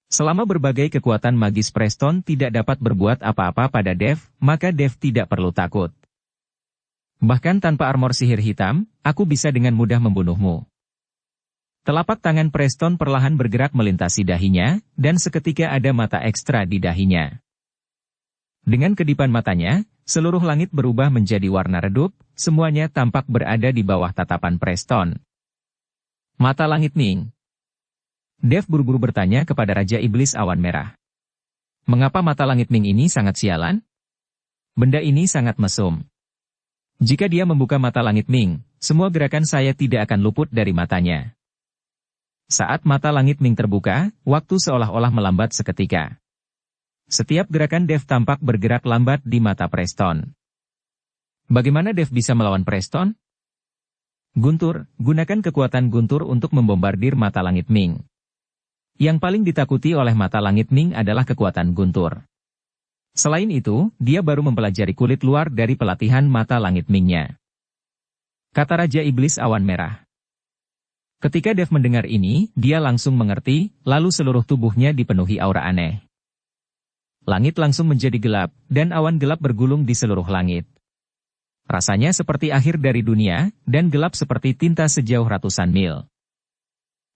Speaker 1: Selama berbagai kekuatan magis Preston tidak dapat berbuat apa-apa pada Dev, maka Dev tidak perlu takut. Bahkan tanpa armor sihir hitam, aku bisa dengan mudah membunuhmu. Telapak tangan Preston perlahan bergerak melintasi dahinya, dan seketika ada mata ekstra di dahinya. Dengan kedipan matanya, seluruh langit berubah menjadi warna redup, semuanya tampak berada di bawah tatapan Preston. Mata langit Ming. Dev buru-buru bertanya kepada Raja Iblis Awan Merah. Mengapa mata langit Ming ini sangat sialan? Benda ini sangat mesum. Jika dia membuka mata langit Ming, semua gerakan saya tidak akan luput dari matanya. Saat mata langit Ming terbuka, waktu seolah-olah melambat seketika. Setiap gerakan Dev tampak bergerak lambat di mata Preston. Bagaimana Dev bisa melawan Preston? Guntur, gunakan kekuatan Guntur untuk membombardir mata langit Ming. Yang paling ditakuti oleh mata langit Ming adalah kekuatan Guntur. Selain itu, dia baru mempelajari kulit luar dari pelatihan mata langit Ming-nya. Kata Raja Iblis Awan Merah. Ketika Dev mendengar ini, dia langsung mengerti, lalu seluruh tubuhnya dipenuhi aura aneh. Langit langsung menjadi gelap, dan awan gelap bergulung di seluruh langit. Rasanya seperti akhir dari dunia, dan gelap seperti tinta sejauh ratusan mil.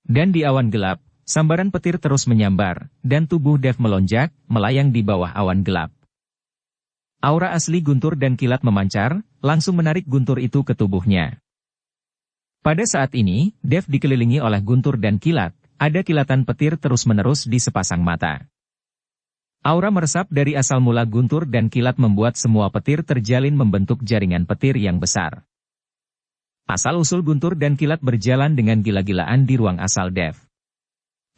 Speaker 1: Dan di awan gelap, sambaran petir terus menyambar, dan tubuh Dev melonjak, melayang di bawah awan gelap. Aura asli Guntur dan Kilat memancar, langsung menarik Guntur itu ke tubuhnya. Pada saat ini, Dev dikelilingi oleh Guntur dan Kilat, ada kilatan petir terus-menerus di sepasang mata. Aura meresap dari asal mula Guntur dan Kilat membuat semua petir terjalin membentuk jaringan petir yang besar. Asal-usul Guntur dan Kilat berjalan dengan gila-gilaan di ruang asal Dev.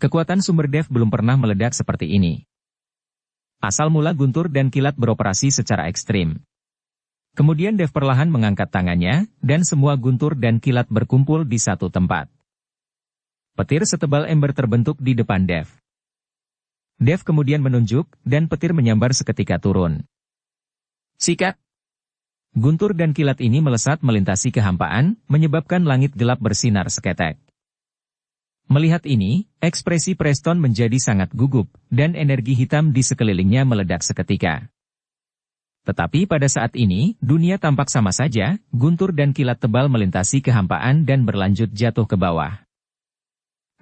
Speaker 1: Kekuatan sumber Dev belum pernah meledak seperti ini. Asal mula Guntur dan Kilat beroperasi secara ekstrim. Kemudian Dev perlahan mengangkat tangannya, dan semua Guntur dan Kilat berkumpul di satu tempat. Petir setebal ember terbentuk di depan Dev. Dev kemudian menunjuk, dan petir menyambar seketika turun. Sikat! Guntur dan Kilat ini melesat melintasi kehampaan, menyebabkan langit gelap bersinar seketek. Melihat ini, ekspresi Preston menjadi sangat gugup, dan energi hitam di sekelilingnya meledak seketika. Tetapi pada saat ini, dunia tampak sama saja, Guntur dan Kilat tebal melintasi kehampaan dan berlanjut jatuh ke bawah.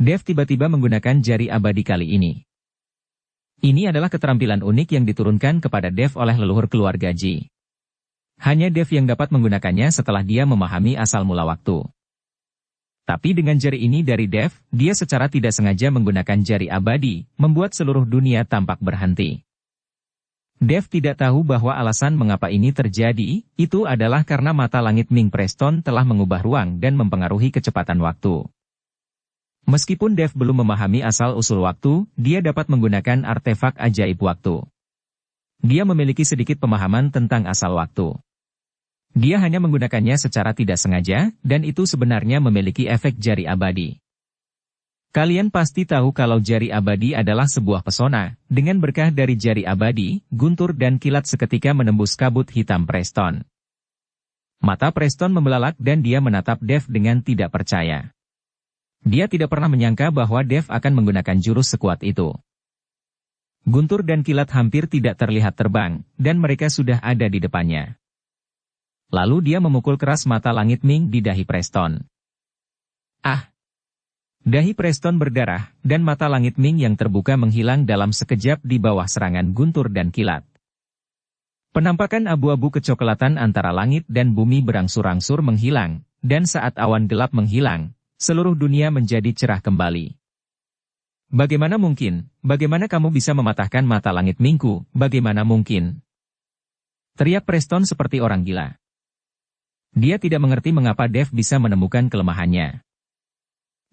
Speaker 1: Dev tiba-tiba menggunakan jari abadi kali ini. Ini adalah keterampilan unik yang diturunkan kepada Dev oleh leluhur keluarga Ji. Hanya Dev yang dapat menggunakannya setelah dia memahami asal mula waktu. Tapi dengan jari ini dari Dev, dia secara tidak sengaja menggunakan jari abadi, membuat seluruh dunia tampak berhenti. Dev tidak tahu bahwa alasan mengapa ini terjadi, itu adalah karena mata langit Ming Preston telah mengubah ruang dan mempengaruhi kecepatan waktu. Meskipun Dev belum memahami asal-usul waktu, dia dapat menggunakan artefak ajaib waktu. Dia memiliki sedikit pemahaman tentang asal waktu. Dia hanya menggunakannya secara tidak sengaja, dan itu sebenarnya memiliki efek jari abadi. Kalian pasti tahu kalau jari abadi adalah sebuah pesona. Dengan berkah dari jari abadi, Guntur dan Kilat seketika menembus kabut hitam Preston. Mata Preston membelalak dan dia menatap Dev dengan tidak percaya. Dia tidak pernah menyangka bahwa Dev akan menggunakan jurus sekuat itu. Guntur dan Kilat hampir tidak terlihat terbang, dan mereka sudah ada di depannya. Lalu dia memukul keras mata langit Ming di dahi Preston. Ah! Dahi Preston berdarah, dan mata langit Ming yang terbuka menghilang dalam sekejap di bawah serangan Guntur dan Kilat. Penampakan abu-abu kecoklatan antara langit dan bumi berangsur-angsur menghilang, dan saat awan gelap menghilang, seluruh dunia menjadi cerah kembali. Bagaimana mungkin? Bagaimana kamu bisa mematahkan mata langit Mingku? Bagaimana mungkin? Teriak Preston seperti orang gila. Dia tidak mengerti mengapa Dev bisa menemukan kelemahannya.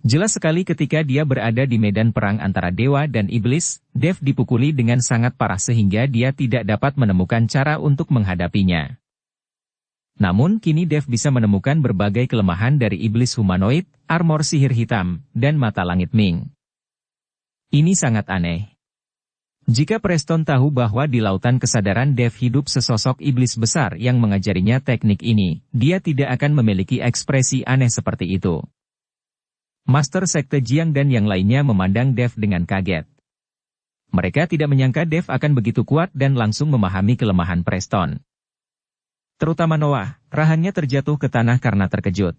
Speaker 1: Jelas sekali ketika dia berada di medan perang antara dewa dan iblis, Dev dipukuli dengan sangat parah sehingga dia tidak dapat menemukan cara untuk menghadapinya. Namun kini Dev bisa menemukan berbagai kelemahan dari iblis humanoid, armor sihir hitam, dan mata langit Ming. Ini sangat aneh. Jika Preston tahu bahwa di lautan kesadaran Dev hidup sesosok iblis besar yang mengajarinya teknik ini, dia tidak akan memiliki ekspresi aneh seperti itu. Master Sekte Jiang dan yang lainnya memandang Dev dengan kaget. Mereka tidak menyangka Dev akan begitu kuat dan langsung memahami kelemahan Preston. Terutama Noah, rahangnya terjatuh ke tanah karena terkejut.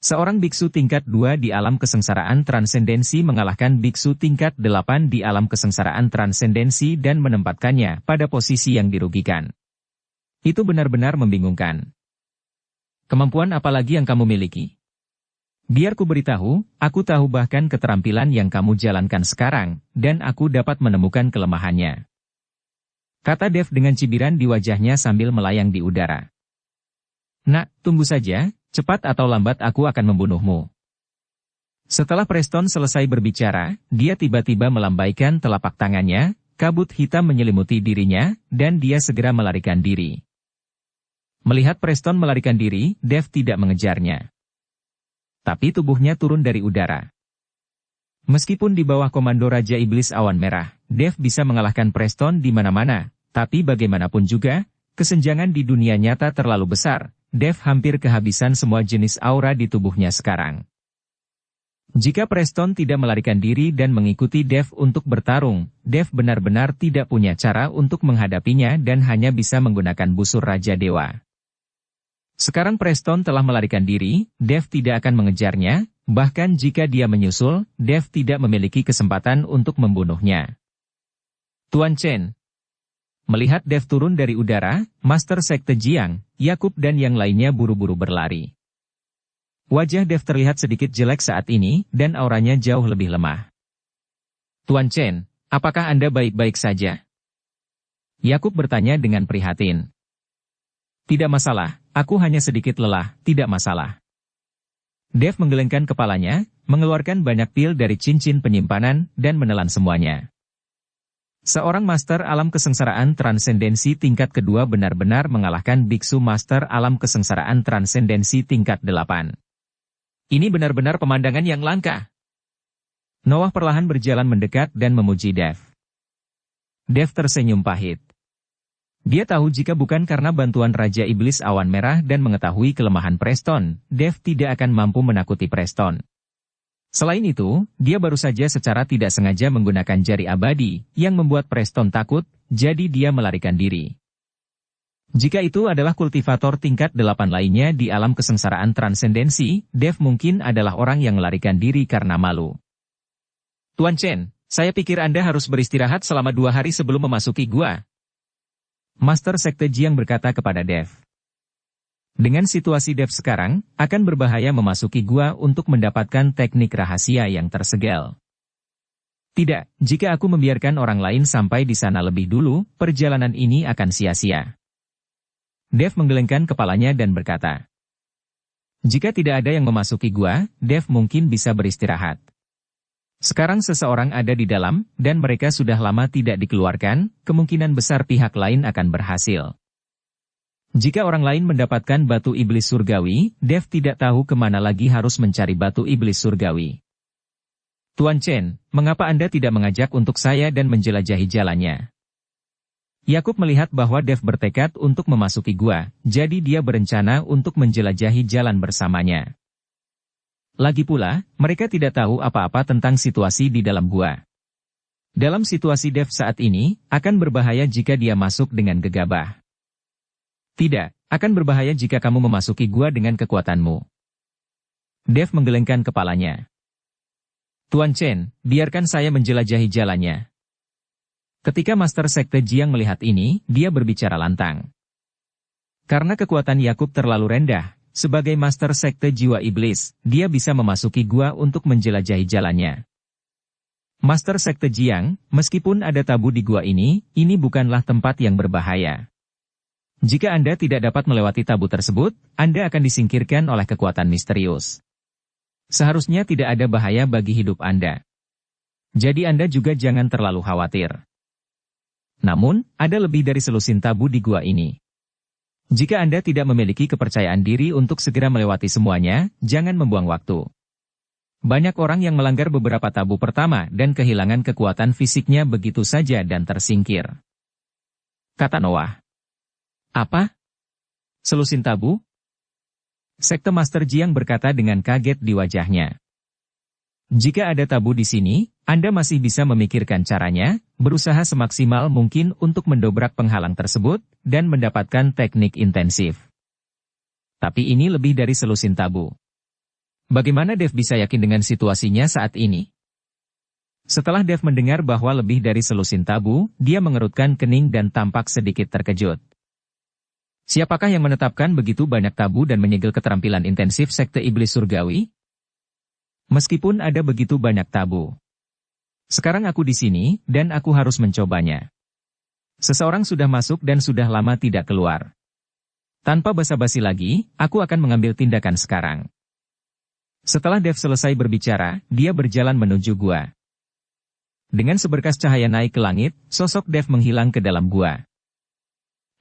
Speaker 1: Seorang biksu tingkat 2 di alam kesengsaraan transendensi mengalahkan biksu tingkat 8 di alam kesengsaraan transendensi dan menempatkannya pada posisi yang dirugikan. Itu benar-benar membingungkan. Kemampuan apa lagi yang kamu miliki? Biar ku beritahu, aku tahu bahkan keterampilan yang kamu jalankan sekarang, dan aku dapat menemukan kelemahannya. Kata Dev dengan cibiran di wajahnya sambil melayang di udara. Nak, tunggu saja. Cepat atau lambat aku akan membunuhmu. Setelah Preston selesai berbicara, dia tiba-tiba melambaikan telapak tangannya, kabut hitam menyelimuti dirinya, dan dia segera melarikan diri. Melihat Preston melarikan diri, Dev tidak mengejarnya. Tapi tubuhnya turun dari udara. Meskipun di bawah komando Raja Iblis Awan Merah, Dev bisa mengalahkan Preston di mana-mana, tapi bagaimanapun juga, kesenjangan di dunia nyata terlalu besar. Dev hampir kehabisan semua jenis aura di tubuhnya sekarang. Jika Preston tidak melarikan diri dan mengikuti Dev untuk bertarung, Dev benar-benar tidak punya cara untuk menghadapinya dan hanya bisa menggunakan busur Raja Dewa. Sekarang Preston telah melarikan diri, Dev tidak akan mengejarnya, bahkan jika dia menyusul, Dev tidak memiliki kesempatan untuk membunuhnya. Tuan Chen. Melihat Dev turun dari udara, Master Sekte Jiang, Yakub dan yang lainnya buru-buru berlari. Wajah Dev terlihat sedikit jelek saat ini, dan auranya jauh lebih lemah. Tuan Chen, apakah Anda baik-baik saja? Yakub bertanya dengan prihatin. Tidak masalah, aku hanya sedikit lelah, tidak masalah. Dev menggelengkan kepalanya, mengeluarkan banyak pil dari cincin penyimpanan, dan menelan semuanya. Seorang Master Alam Kesengsaraan Transendensi tingkat kedua benar-benar mengalahkan Biksu Master Alam Kesengsaraan Transendensi tingkat 8. Ini benar-benar pemandangan yang langka. Noah perlahan berjalan mendekat dan memuji Dev. Dev tersenyum pahit. Dia tahu jika bukan karena bantuan Raja Iblis Awan Merah dan mengetahui kelemahan Preston, Dev tidak akan mampu menakuti Preston. Selain itu, dia baru saja secara tidak sengaja menggunakan jari abadi, yang membuat Preston takut, jadi dia melarikan diri. Jika itu adalah kultivator tingkat 8 lainnya di alam kesengsaraan transendensi, Dev mungkin adalah orang yang melarikan diri karena malu. Tuan Chen, saya pikir Anda harus beristirahat selama 2 hari sebelum memasuki gua. Master Sekte Jiang berkata kepada Dev. Dengan situasi Dev sekarang, akan berbahaya memasuki gua untuk mendapatkan teknik rahasia yang tersegel. Tidak, jika aku membiarkan orang lain sampai di sana lebih dulu, perjalanan ini akan sia-sia. Dev menggelengkan kepalanya dan berkata. Jika tidak ada yang memasuki gua, Dev mungkin bisa beristirahat. Sekarang seseorang ada di dalam, dan mereka sudah lama tidak dikeluarkan, kemungkinan besar pihak lain akan berhasil. Jika orang lain mendapatkan batu iblis surgawi, Dev tidak tahu kemana lagi harus mencari batu iblis surgawi. Tuan Chen, mengapa Anda tidak mengajak untuk saya dan menjelajahi jalannya? Yakub melihat bahwa Dev bertekad untuk memasuki gua, jadi dia berencana untuk menjelajahi jalan bersamanya. Lagi pula, mereka tidak tahu apa-apa tentang situasi di dalam gua. Dalam situasi Dev saat ini, akan berbahaya jika dia masuk dengan gegabah. Tidak, akan berbahaya jika kamu memasuki gua dengan kekuatanmu. Dev menggelengkan kepalanya. Tuan Chen, biarkan saya menjelajahi jalannya. Ketika Master Sekte Jiang melihat ini, dia berbicara lantang. Karena kekuatan Yakub terlalu rendah, sebagai Master Sekte Jiwa Iblis, dia bisa memasuki gua untuk menjelajahi jalannya. Master Sekte Jiang, meskipun ada tabu di gua ini bukanlah tempat yang berbahaya. Jika Anda tidak dapat melewati tabu tersebut, Anda akan disingkirkan oleh kekuatan misterius. Seharusnya tidak ada bahaya bagi hidup Anda. Jadi Anda juga jangan terlalu khawatir. Namun, ada lebih dari selusin tabu di gua ini. Jika Anda tidak memiliki kepercayaan diri untuk segera melewati semuanya, jangan membuang waktu. Banyak orang yang melanggar beberapa tabu pertama dan kehilangan kekuatan fisiknya begitu saja dan tersingkir. Kata Noah. Apa? Selusin tabu? Sekte Master Jiang berkata dengan kaget di wajahnya. Jika ada tabu di sini, Anda masih bisa memikirkan caranya, berusaha semaksimal mungkin untuk mendobrak penghalang tersebut, dan mendapatkan teknik intensif. Tapi ini lebih dari selusin tabu. Bagaimana Dev bisa yakin dengan situasinya saat ini? Setelah Dev mendengar bahwa lebih dari selusin tabu, dia mengerutkan kening dan tampak sedikit terkejut. Siapakah yang menetapkan begitu banyak tabu dan menyegel keterampilan intensif Sekte Iblis Surgawi? Meskipun ada begitu banyak tabu. Sekarang aku di sini, dan aku harus mencobanya. Seseorang sudah masuk dan sudah lama tidak keluar. Tanpa basa-basi lagi, aku akan mengambil tindakan sekarang. Setelah Dev selesai berbicara, dia berjalan menuju gua. Dengan seberkas cahaya naik ke langit, sosok Dev menghilang ke dalam gua.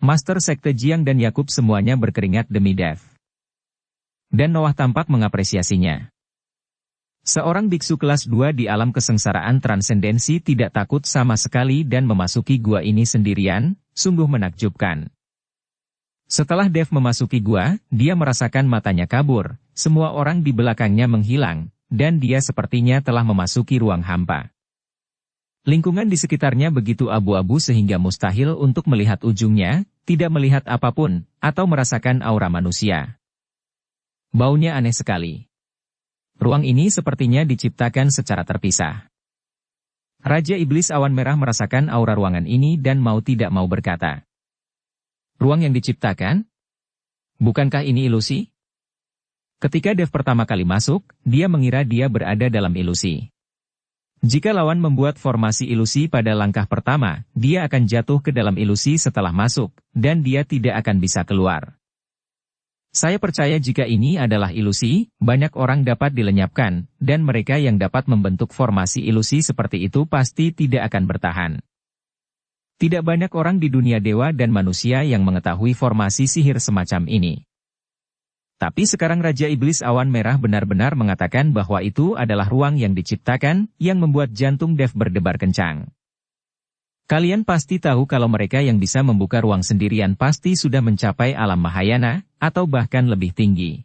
Speaker 1: Master Sekte Jiang dan Yakub semuanya berkeringat demi Dev. Dan Noah tampak mengapresiasinya. Seorang biksu kelas 2 di alam kesengsaraan transendensi tidak takut sama sekali dan memasuki gua ini sendirian, sungguh menakjubkan. Setelah Dev memasuki gua, dia merasakan matanya kabur, semua orang di belakangnya menghilang, dan dia sepertinya telah memasuki ruang hampa. Lingkungan di sekitarnya begitu abu-abu sehingga mustahil untuk melihat ujungnya, tidak melihat apapun, atau merasakan aura manusia. Baunya aneh sekali. Ruang ini sepertinya diciptakan secara terpisah. Raja Iblis Awan Merah merasakan aura ruangan ini dan mau tidak mau berkata. Ruang yang diciptakan? Bukankah ini ilusi? Ketika Dev pertama kali masuk, dia mengira dia berada dalam ilusi. Jika lawan membuat formasi ilusi pada langkah pertama, dia akan jatuh ke dalam ilusi setelah masuk, dan dia tidak akan bisa keluar. Saya percaya jika ini adalah ilusi, banyak orang dapat dilenyapkan, dan mereka yang dapat membentuk formasi ilusi seperti itu pasti tidak akan bertahan. Tidak banyak orang di dunia dewa dan manusia yang mengetahui formasi sihir semacam ini. Tapi sekarang Raja Iblis Awan Merah benar-benar mengatakan bahwa itu adalah ruang yang diciptakan, yang membuat jantung Dev berdebar kencang. Kalian pasti tahu kalau mereka yang bisa membuka ruang sendirian pasti sudah mencapai alam Mahayana, atau bahkan lebih tinggi.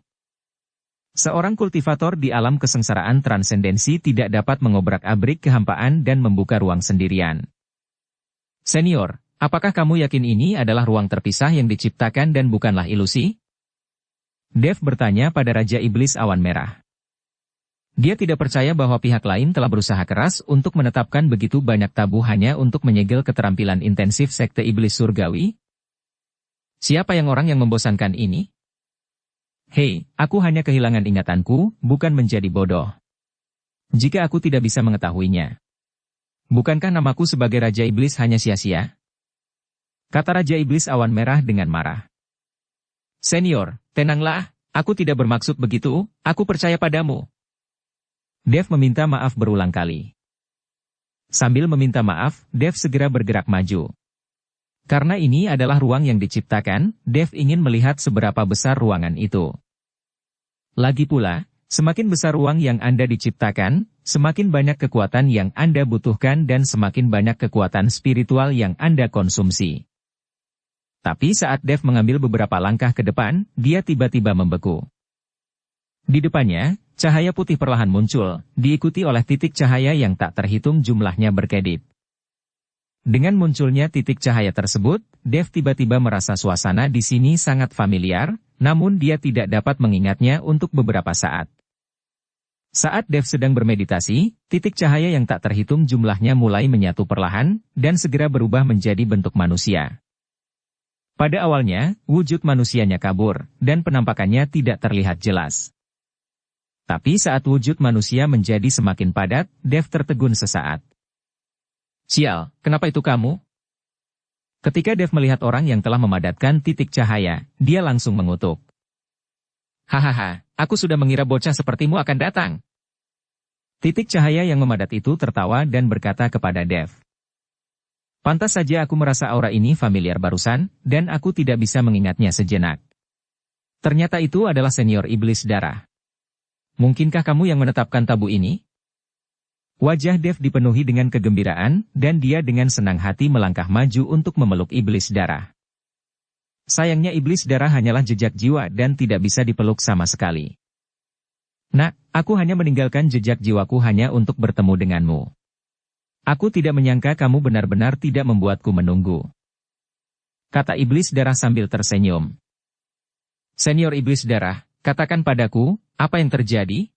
Speaker 1: Seorang kultivator di alam kesengsaraan transendensi tidak dapat mengobrak-abrik kehampaan dan membuka ruang sendirian. Senior, apakah kamu yakin ini adalah ruang terpisah yang diciptakan dan bukanlah ilusi? Dev bertanya pada Raja Iblis Awan Merah. Dia tidak percaya bahwa pihak lain telah berusaha keras untuk menetapkan begitu banyak tabu hanya untuk menyegel keterampilan intensif Sekte Iblis Surgawi. Siapa orang yang membosankan ini? Hei, aku hanya kehilangan ingatanku, bukan menjadi bodoh. Jika aku tidak bisa mengetahuinya. Bukankah namaku sebagai Raja Iblis hanya sia-sia? Kata Raja Iblis Awan Merah dengan marah. Senior, tenanglah, aku tidak bermaksud begitu, aku percaya padamu. Dev meminta maaf berulang kali. Sambil meminta maaf, Dev segera bergerak maju. Karena ini adalah ruang yang diciptakan, Dev ingin melihat seberapa besar ruangan itu. Lagi pula, semakin besar ruang yang Anda diciptakan, semakin banyak kekuatan yang Anda butuhkan dan semakin banyak kekuatan spiritual yang Anda konsumsi. Tapi saat Dev mengambil beberapa langkah ke depan, dia tiba-tiba membeku. Di depannya, cahaya putih perlahan muncul, diikuti oleh titik cahaya yang tak terhitung jumlahnya berkedip. Dengan munculnya titik cahaya tersebut, Dev tiba-tiba merasa suasana di sini sangat familiar, namun dia tidak dapat mengingatnya untuk beberapa saat. Saat Dev sedang bermeditasi, titik cahaya yang tak terhitung jumlahnya mulai menyatu perlahan, dan segera berubah menjadi bentuk manusia. Pada awalnya, wujud manusianya kabur, dan penampakannya tidak terlihat jelas. Tapi saat wujud manusia menjadi semakin padat, Dev tertegun sesaat. Sial, kenapa itu kamu? Ketika Dev melihat orang yang telah memadatkan titik cahaya, dia langsung mengutuk. Hahaha, aku sudah mengira bocah sepertimu akan datang. Titik cahaya yang memadat itu tertawa dan berkata kepada Dev. Pantas saja aku merasa aura ini familiar barusan, dan aku tidak bisa mengingatnya sejenak. Ternyata itu adalah senior iblis darah. Mungkinkah kamu yang menetapkan tabu ini? Wajah Dev dipenuhi dengan kegembiraan, dan dia dengan senang hati melangkah maju untuk memeluk iblis darah. Sayangnya iblis darah hanyalah jejak jiwa dan tidak bisa dipeluk sama sekali. Nak, aku hanya meninggalkan jejak jiwaku hanya untuk bertemu denganmu. Aku tidak menyangka kamu benar-benar tidak membuatku menunggu. Kata iblis darah sambil tersenyum. Senior iblis darah, katakan padaku, apa yang terjadi?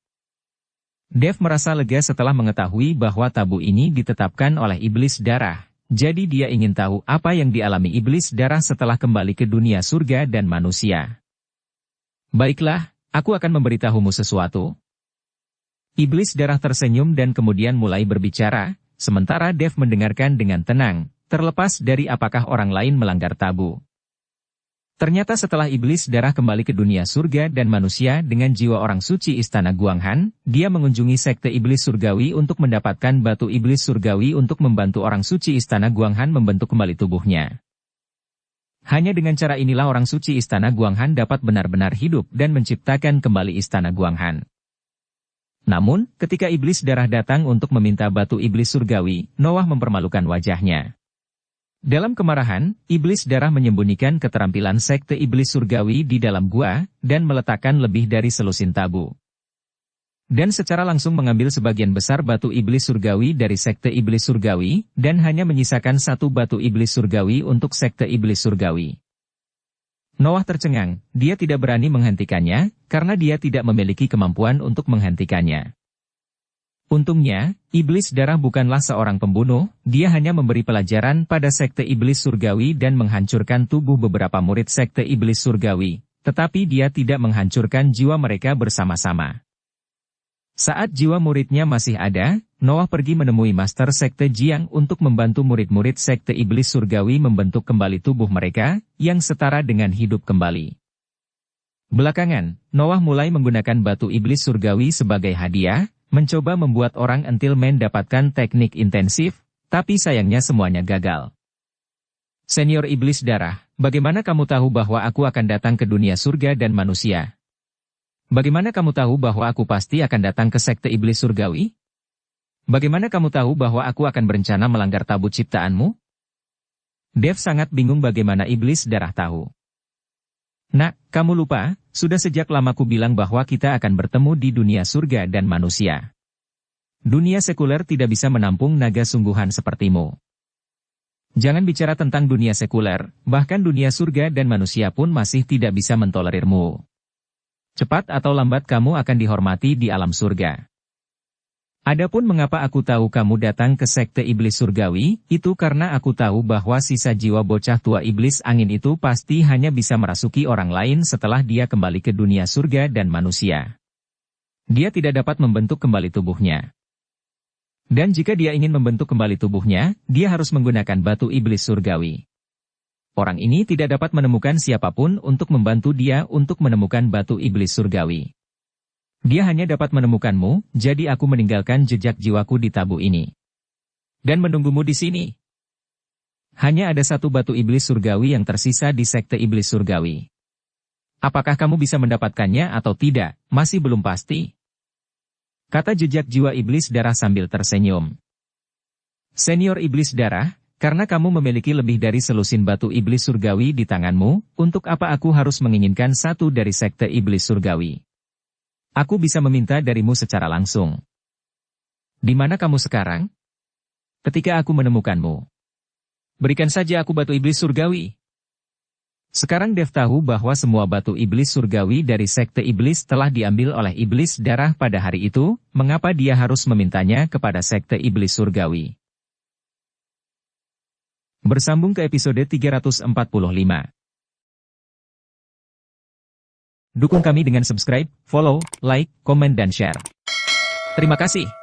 Speaker 1: Dev merasa lega setelah mengetahui bahwa tabu ini ditetapkan oleh iblis darah. Jadi dia ingin tahu apa yang dialami iblis darah setelah kembali ke dunia surga dan manusia. Baiklah, aku akan memberitahumu sesuatu. Iblis darah tersenyum dan kemudian mulai berbicara, sementara Dev mendengarkan dengan tenang, terlepas dari apakah orang lain melanggar tabu. Ternyata setelah iblis darah kembali ke dunia surga dan manusia dengan jiwa orang suci istana Guanghan, dia mengunjungi sekte iblis surgawi untuk mendapatkan batu iblis surgawi untuk membantu orang suci istana Guanghan membentuk kembali tubuhnya. Hanya dengan cara inilah orang suci istana Guanghan dapat benar-benar hidup dan menciptakan kembali istana Guanghan. Namun, ketika iblis darah datang untuk meminta batu iblis surgawi, Noah mempermalukan wajahnya. Dalam kemarahan, iblis darah menyembunyikan keterampilan sekte iblis surgawi di dalam gua, dan meletakkan lebih dari selusin tabu. Dan secara langsung mengambil sebagian besar batu iblis surgawi dari sekte iblis surgawi, dan hanya menyisakan satu batu iblis surgawi untuk sekte iblis surgawi. Noah tercengang, dia tidak berani menghentikannya, karena dia tidak memiliki kemampuan untuk menghentikannya. Untungnya, iblis darah bukanlah seorang pembunuh, dia hanya memberi pelajaran pada sekte iblis surgawi dan menghancurkan tubuh beberapa murid sekte iblis surgawi, tetapi dia tidak menghancurkan jiwa mereka bersama-sama. Saat jiwa muridnya masih ada, Noah pergi menemui Master Sekte Jiang untuk membantu murid-murid Sekte Iblis Surgawi membentuk kembali tubuh mereka, yang setara dengan hidup kembali. Belakangan, Noah mulai menggunakan batu Iblis Surgawi sebagai hadiah, mencoba membuat orang entil mendapatkan teknik intensif, tapi sayangnya semuanya gagal. Senior Iblis Darah, bagaimana kamu tahu bahwa aku akan datang ke dunia surga dan manusia? Bagaimana kamu tahu bahwa aku pasti akan datang ke Sekte Iblis Surgawi? Bagaimana kamu tahu bahwa aku akan berencana melanggar tabu ciptaanmu? Dev sangat bingung bagaimana iblis darah tahu. Nak, kamu lupa, sudah sejak lama ku bilang bahwa kita akan bertemu di dunia surga dan manusia. Dunia sekuler tidak bisa menampung naga sungguhan sepertimu. Jangan bicara tentang dunia sekuler, bahkan dunia surga dan manusia pun masih tidak bisa mentolerirmu. Cepat atau lambat kamu akan dihormati di alam surga. Adapun mengapa aku tahu kamu datang ke Sekte Iblis Surgawi, itu karena aku tahu bahwa sisa jiwa bocah tua iblis angin itu pasti hanya bisa merasuki orang lain setelah dia kembali ke dunia surga dan manusia. Dia tidak dapat membentuk kembali tubuhnya. Dan jika dia ingin membentuk kembali tubuhnya, dia harus menggunakan batu iblis surgawi. Orang ini tidak dapat menemukan siapapun untuk membantu dia untuk menemukan batu iblis surgawi. Dia hanya dapat menemukanmu, jadi aku meninggalkan jejak jiwaku di tabu ini. Dan menunggumu di sini. Hanya ada satu batu iblis surgawi yang tersisa di sekte iblis surgawi. Apakah kamu bisa mendapatkannya atau tidak, masih belum pasti. Kata jejak jiwa iblis darah sambil tersenyum. Senior iblis darah, karena kamu memiliki lebih dari selusin batu iblis surgawi di tanganmu, untuk apa aku harus menginginkan satu dari sekte iblis surgawi? Aku bisa meminta darimu secara langsung. Di mana kamu sekarang? Ketika aku menemukanmu. Berikan saja aku batu iblis surgawi. Sekarang Dev tahu bahwa semua batu iblis surgawi dari sekte iblis telah diambil oleh iblis darah pada hari itu, mengapa dia harus memintanya kepada sekte iblis surgawi? Bersambung ke episode 345. Dukung kami dengan subscribe, follow, like, komen dan share. Terima kasih.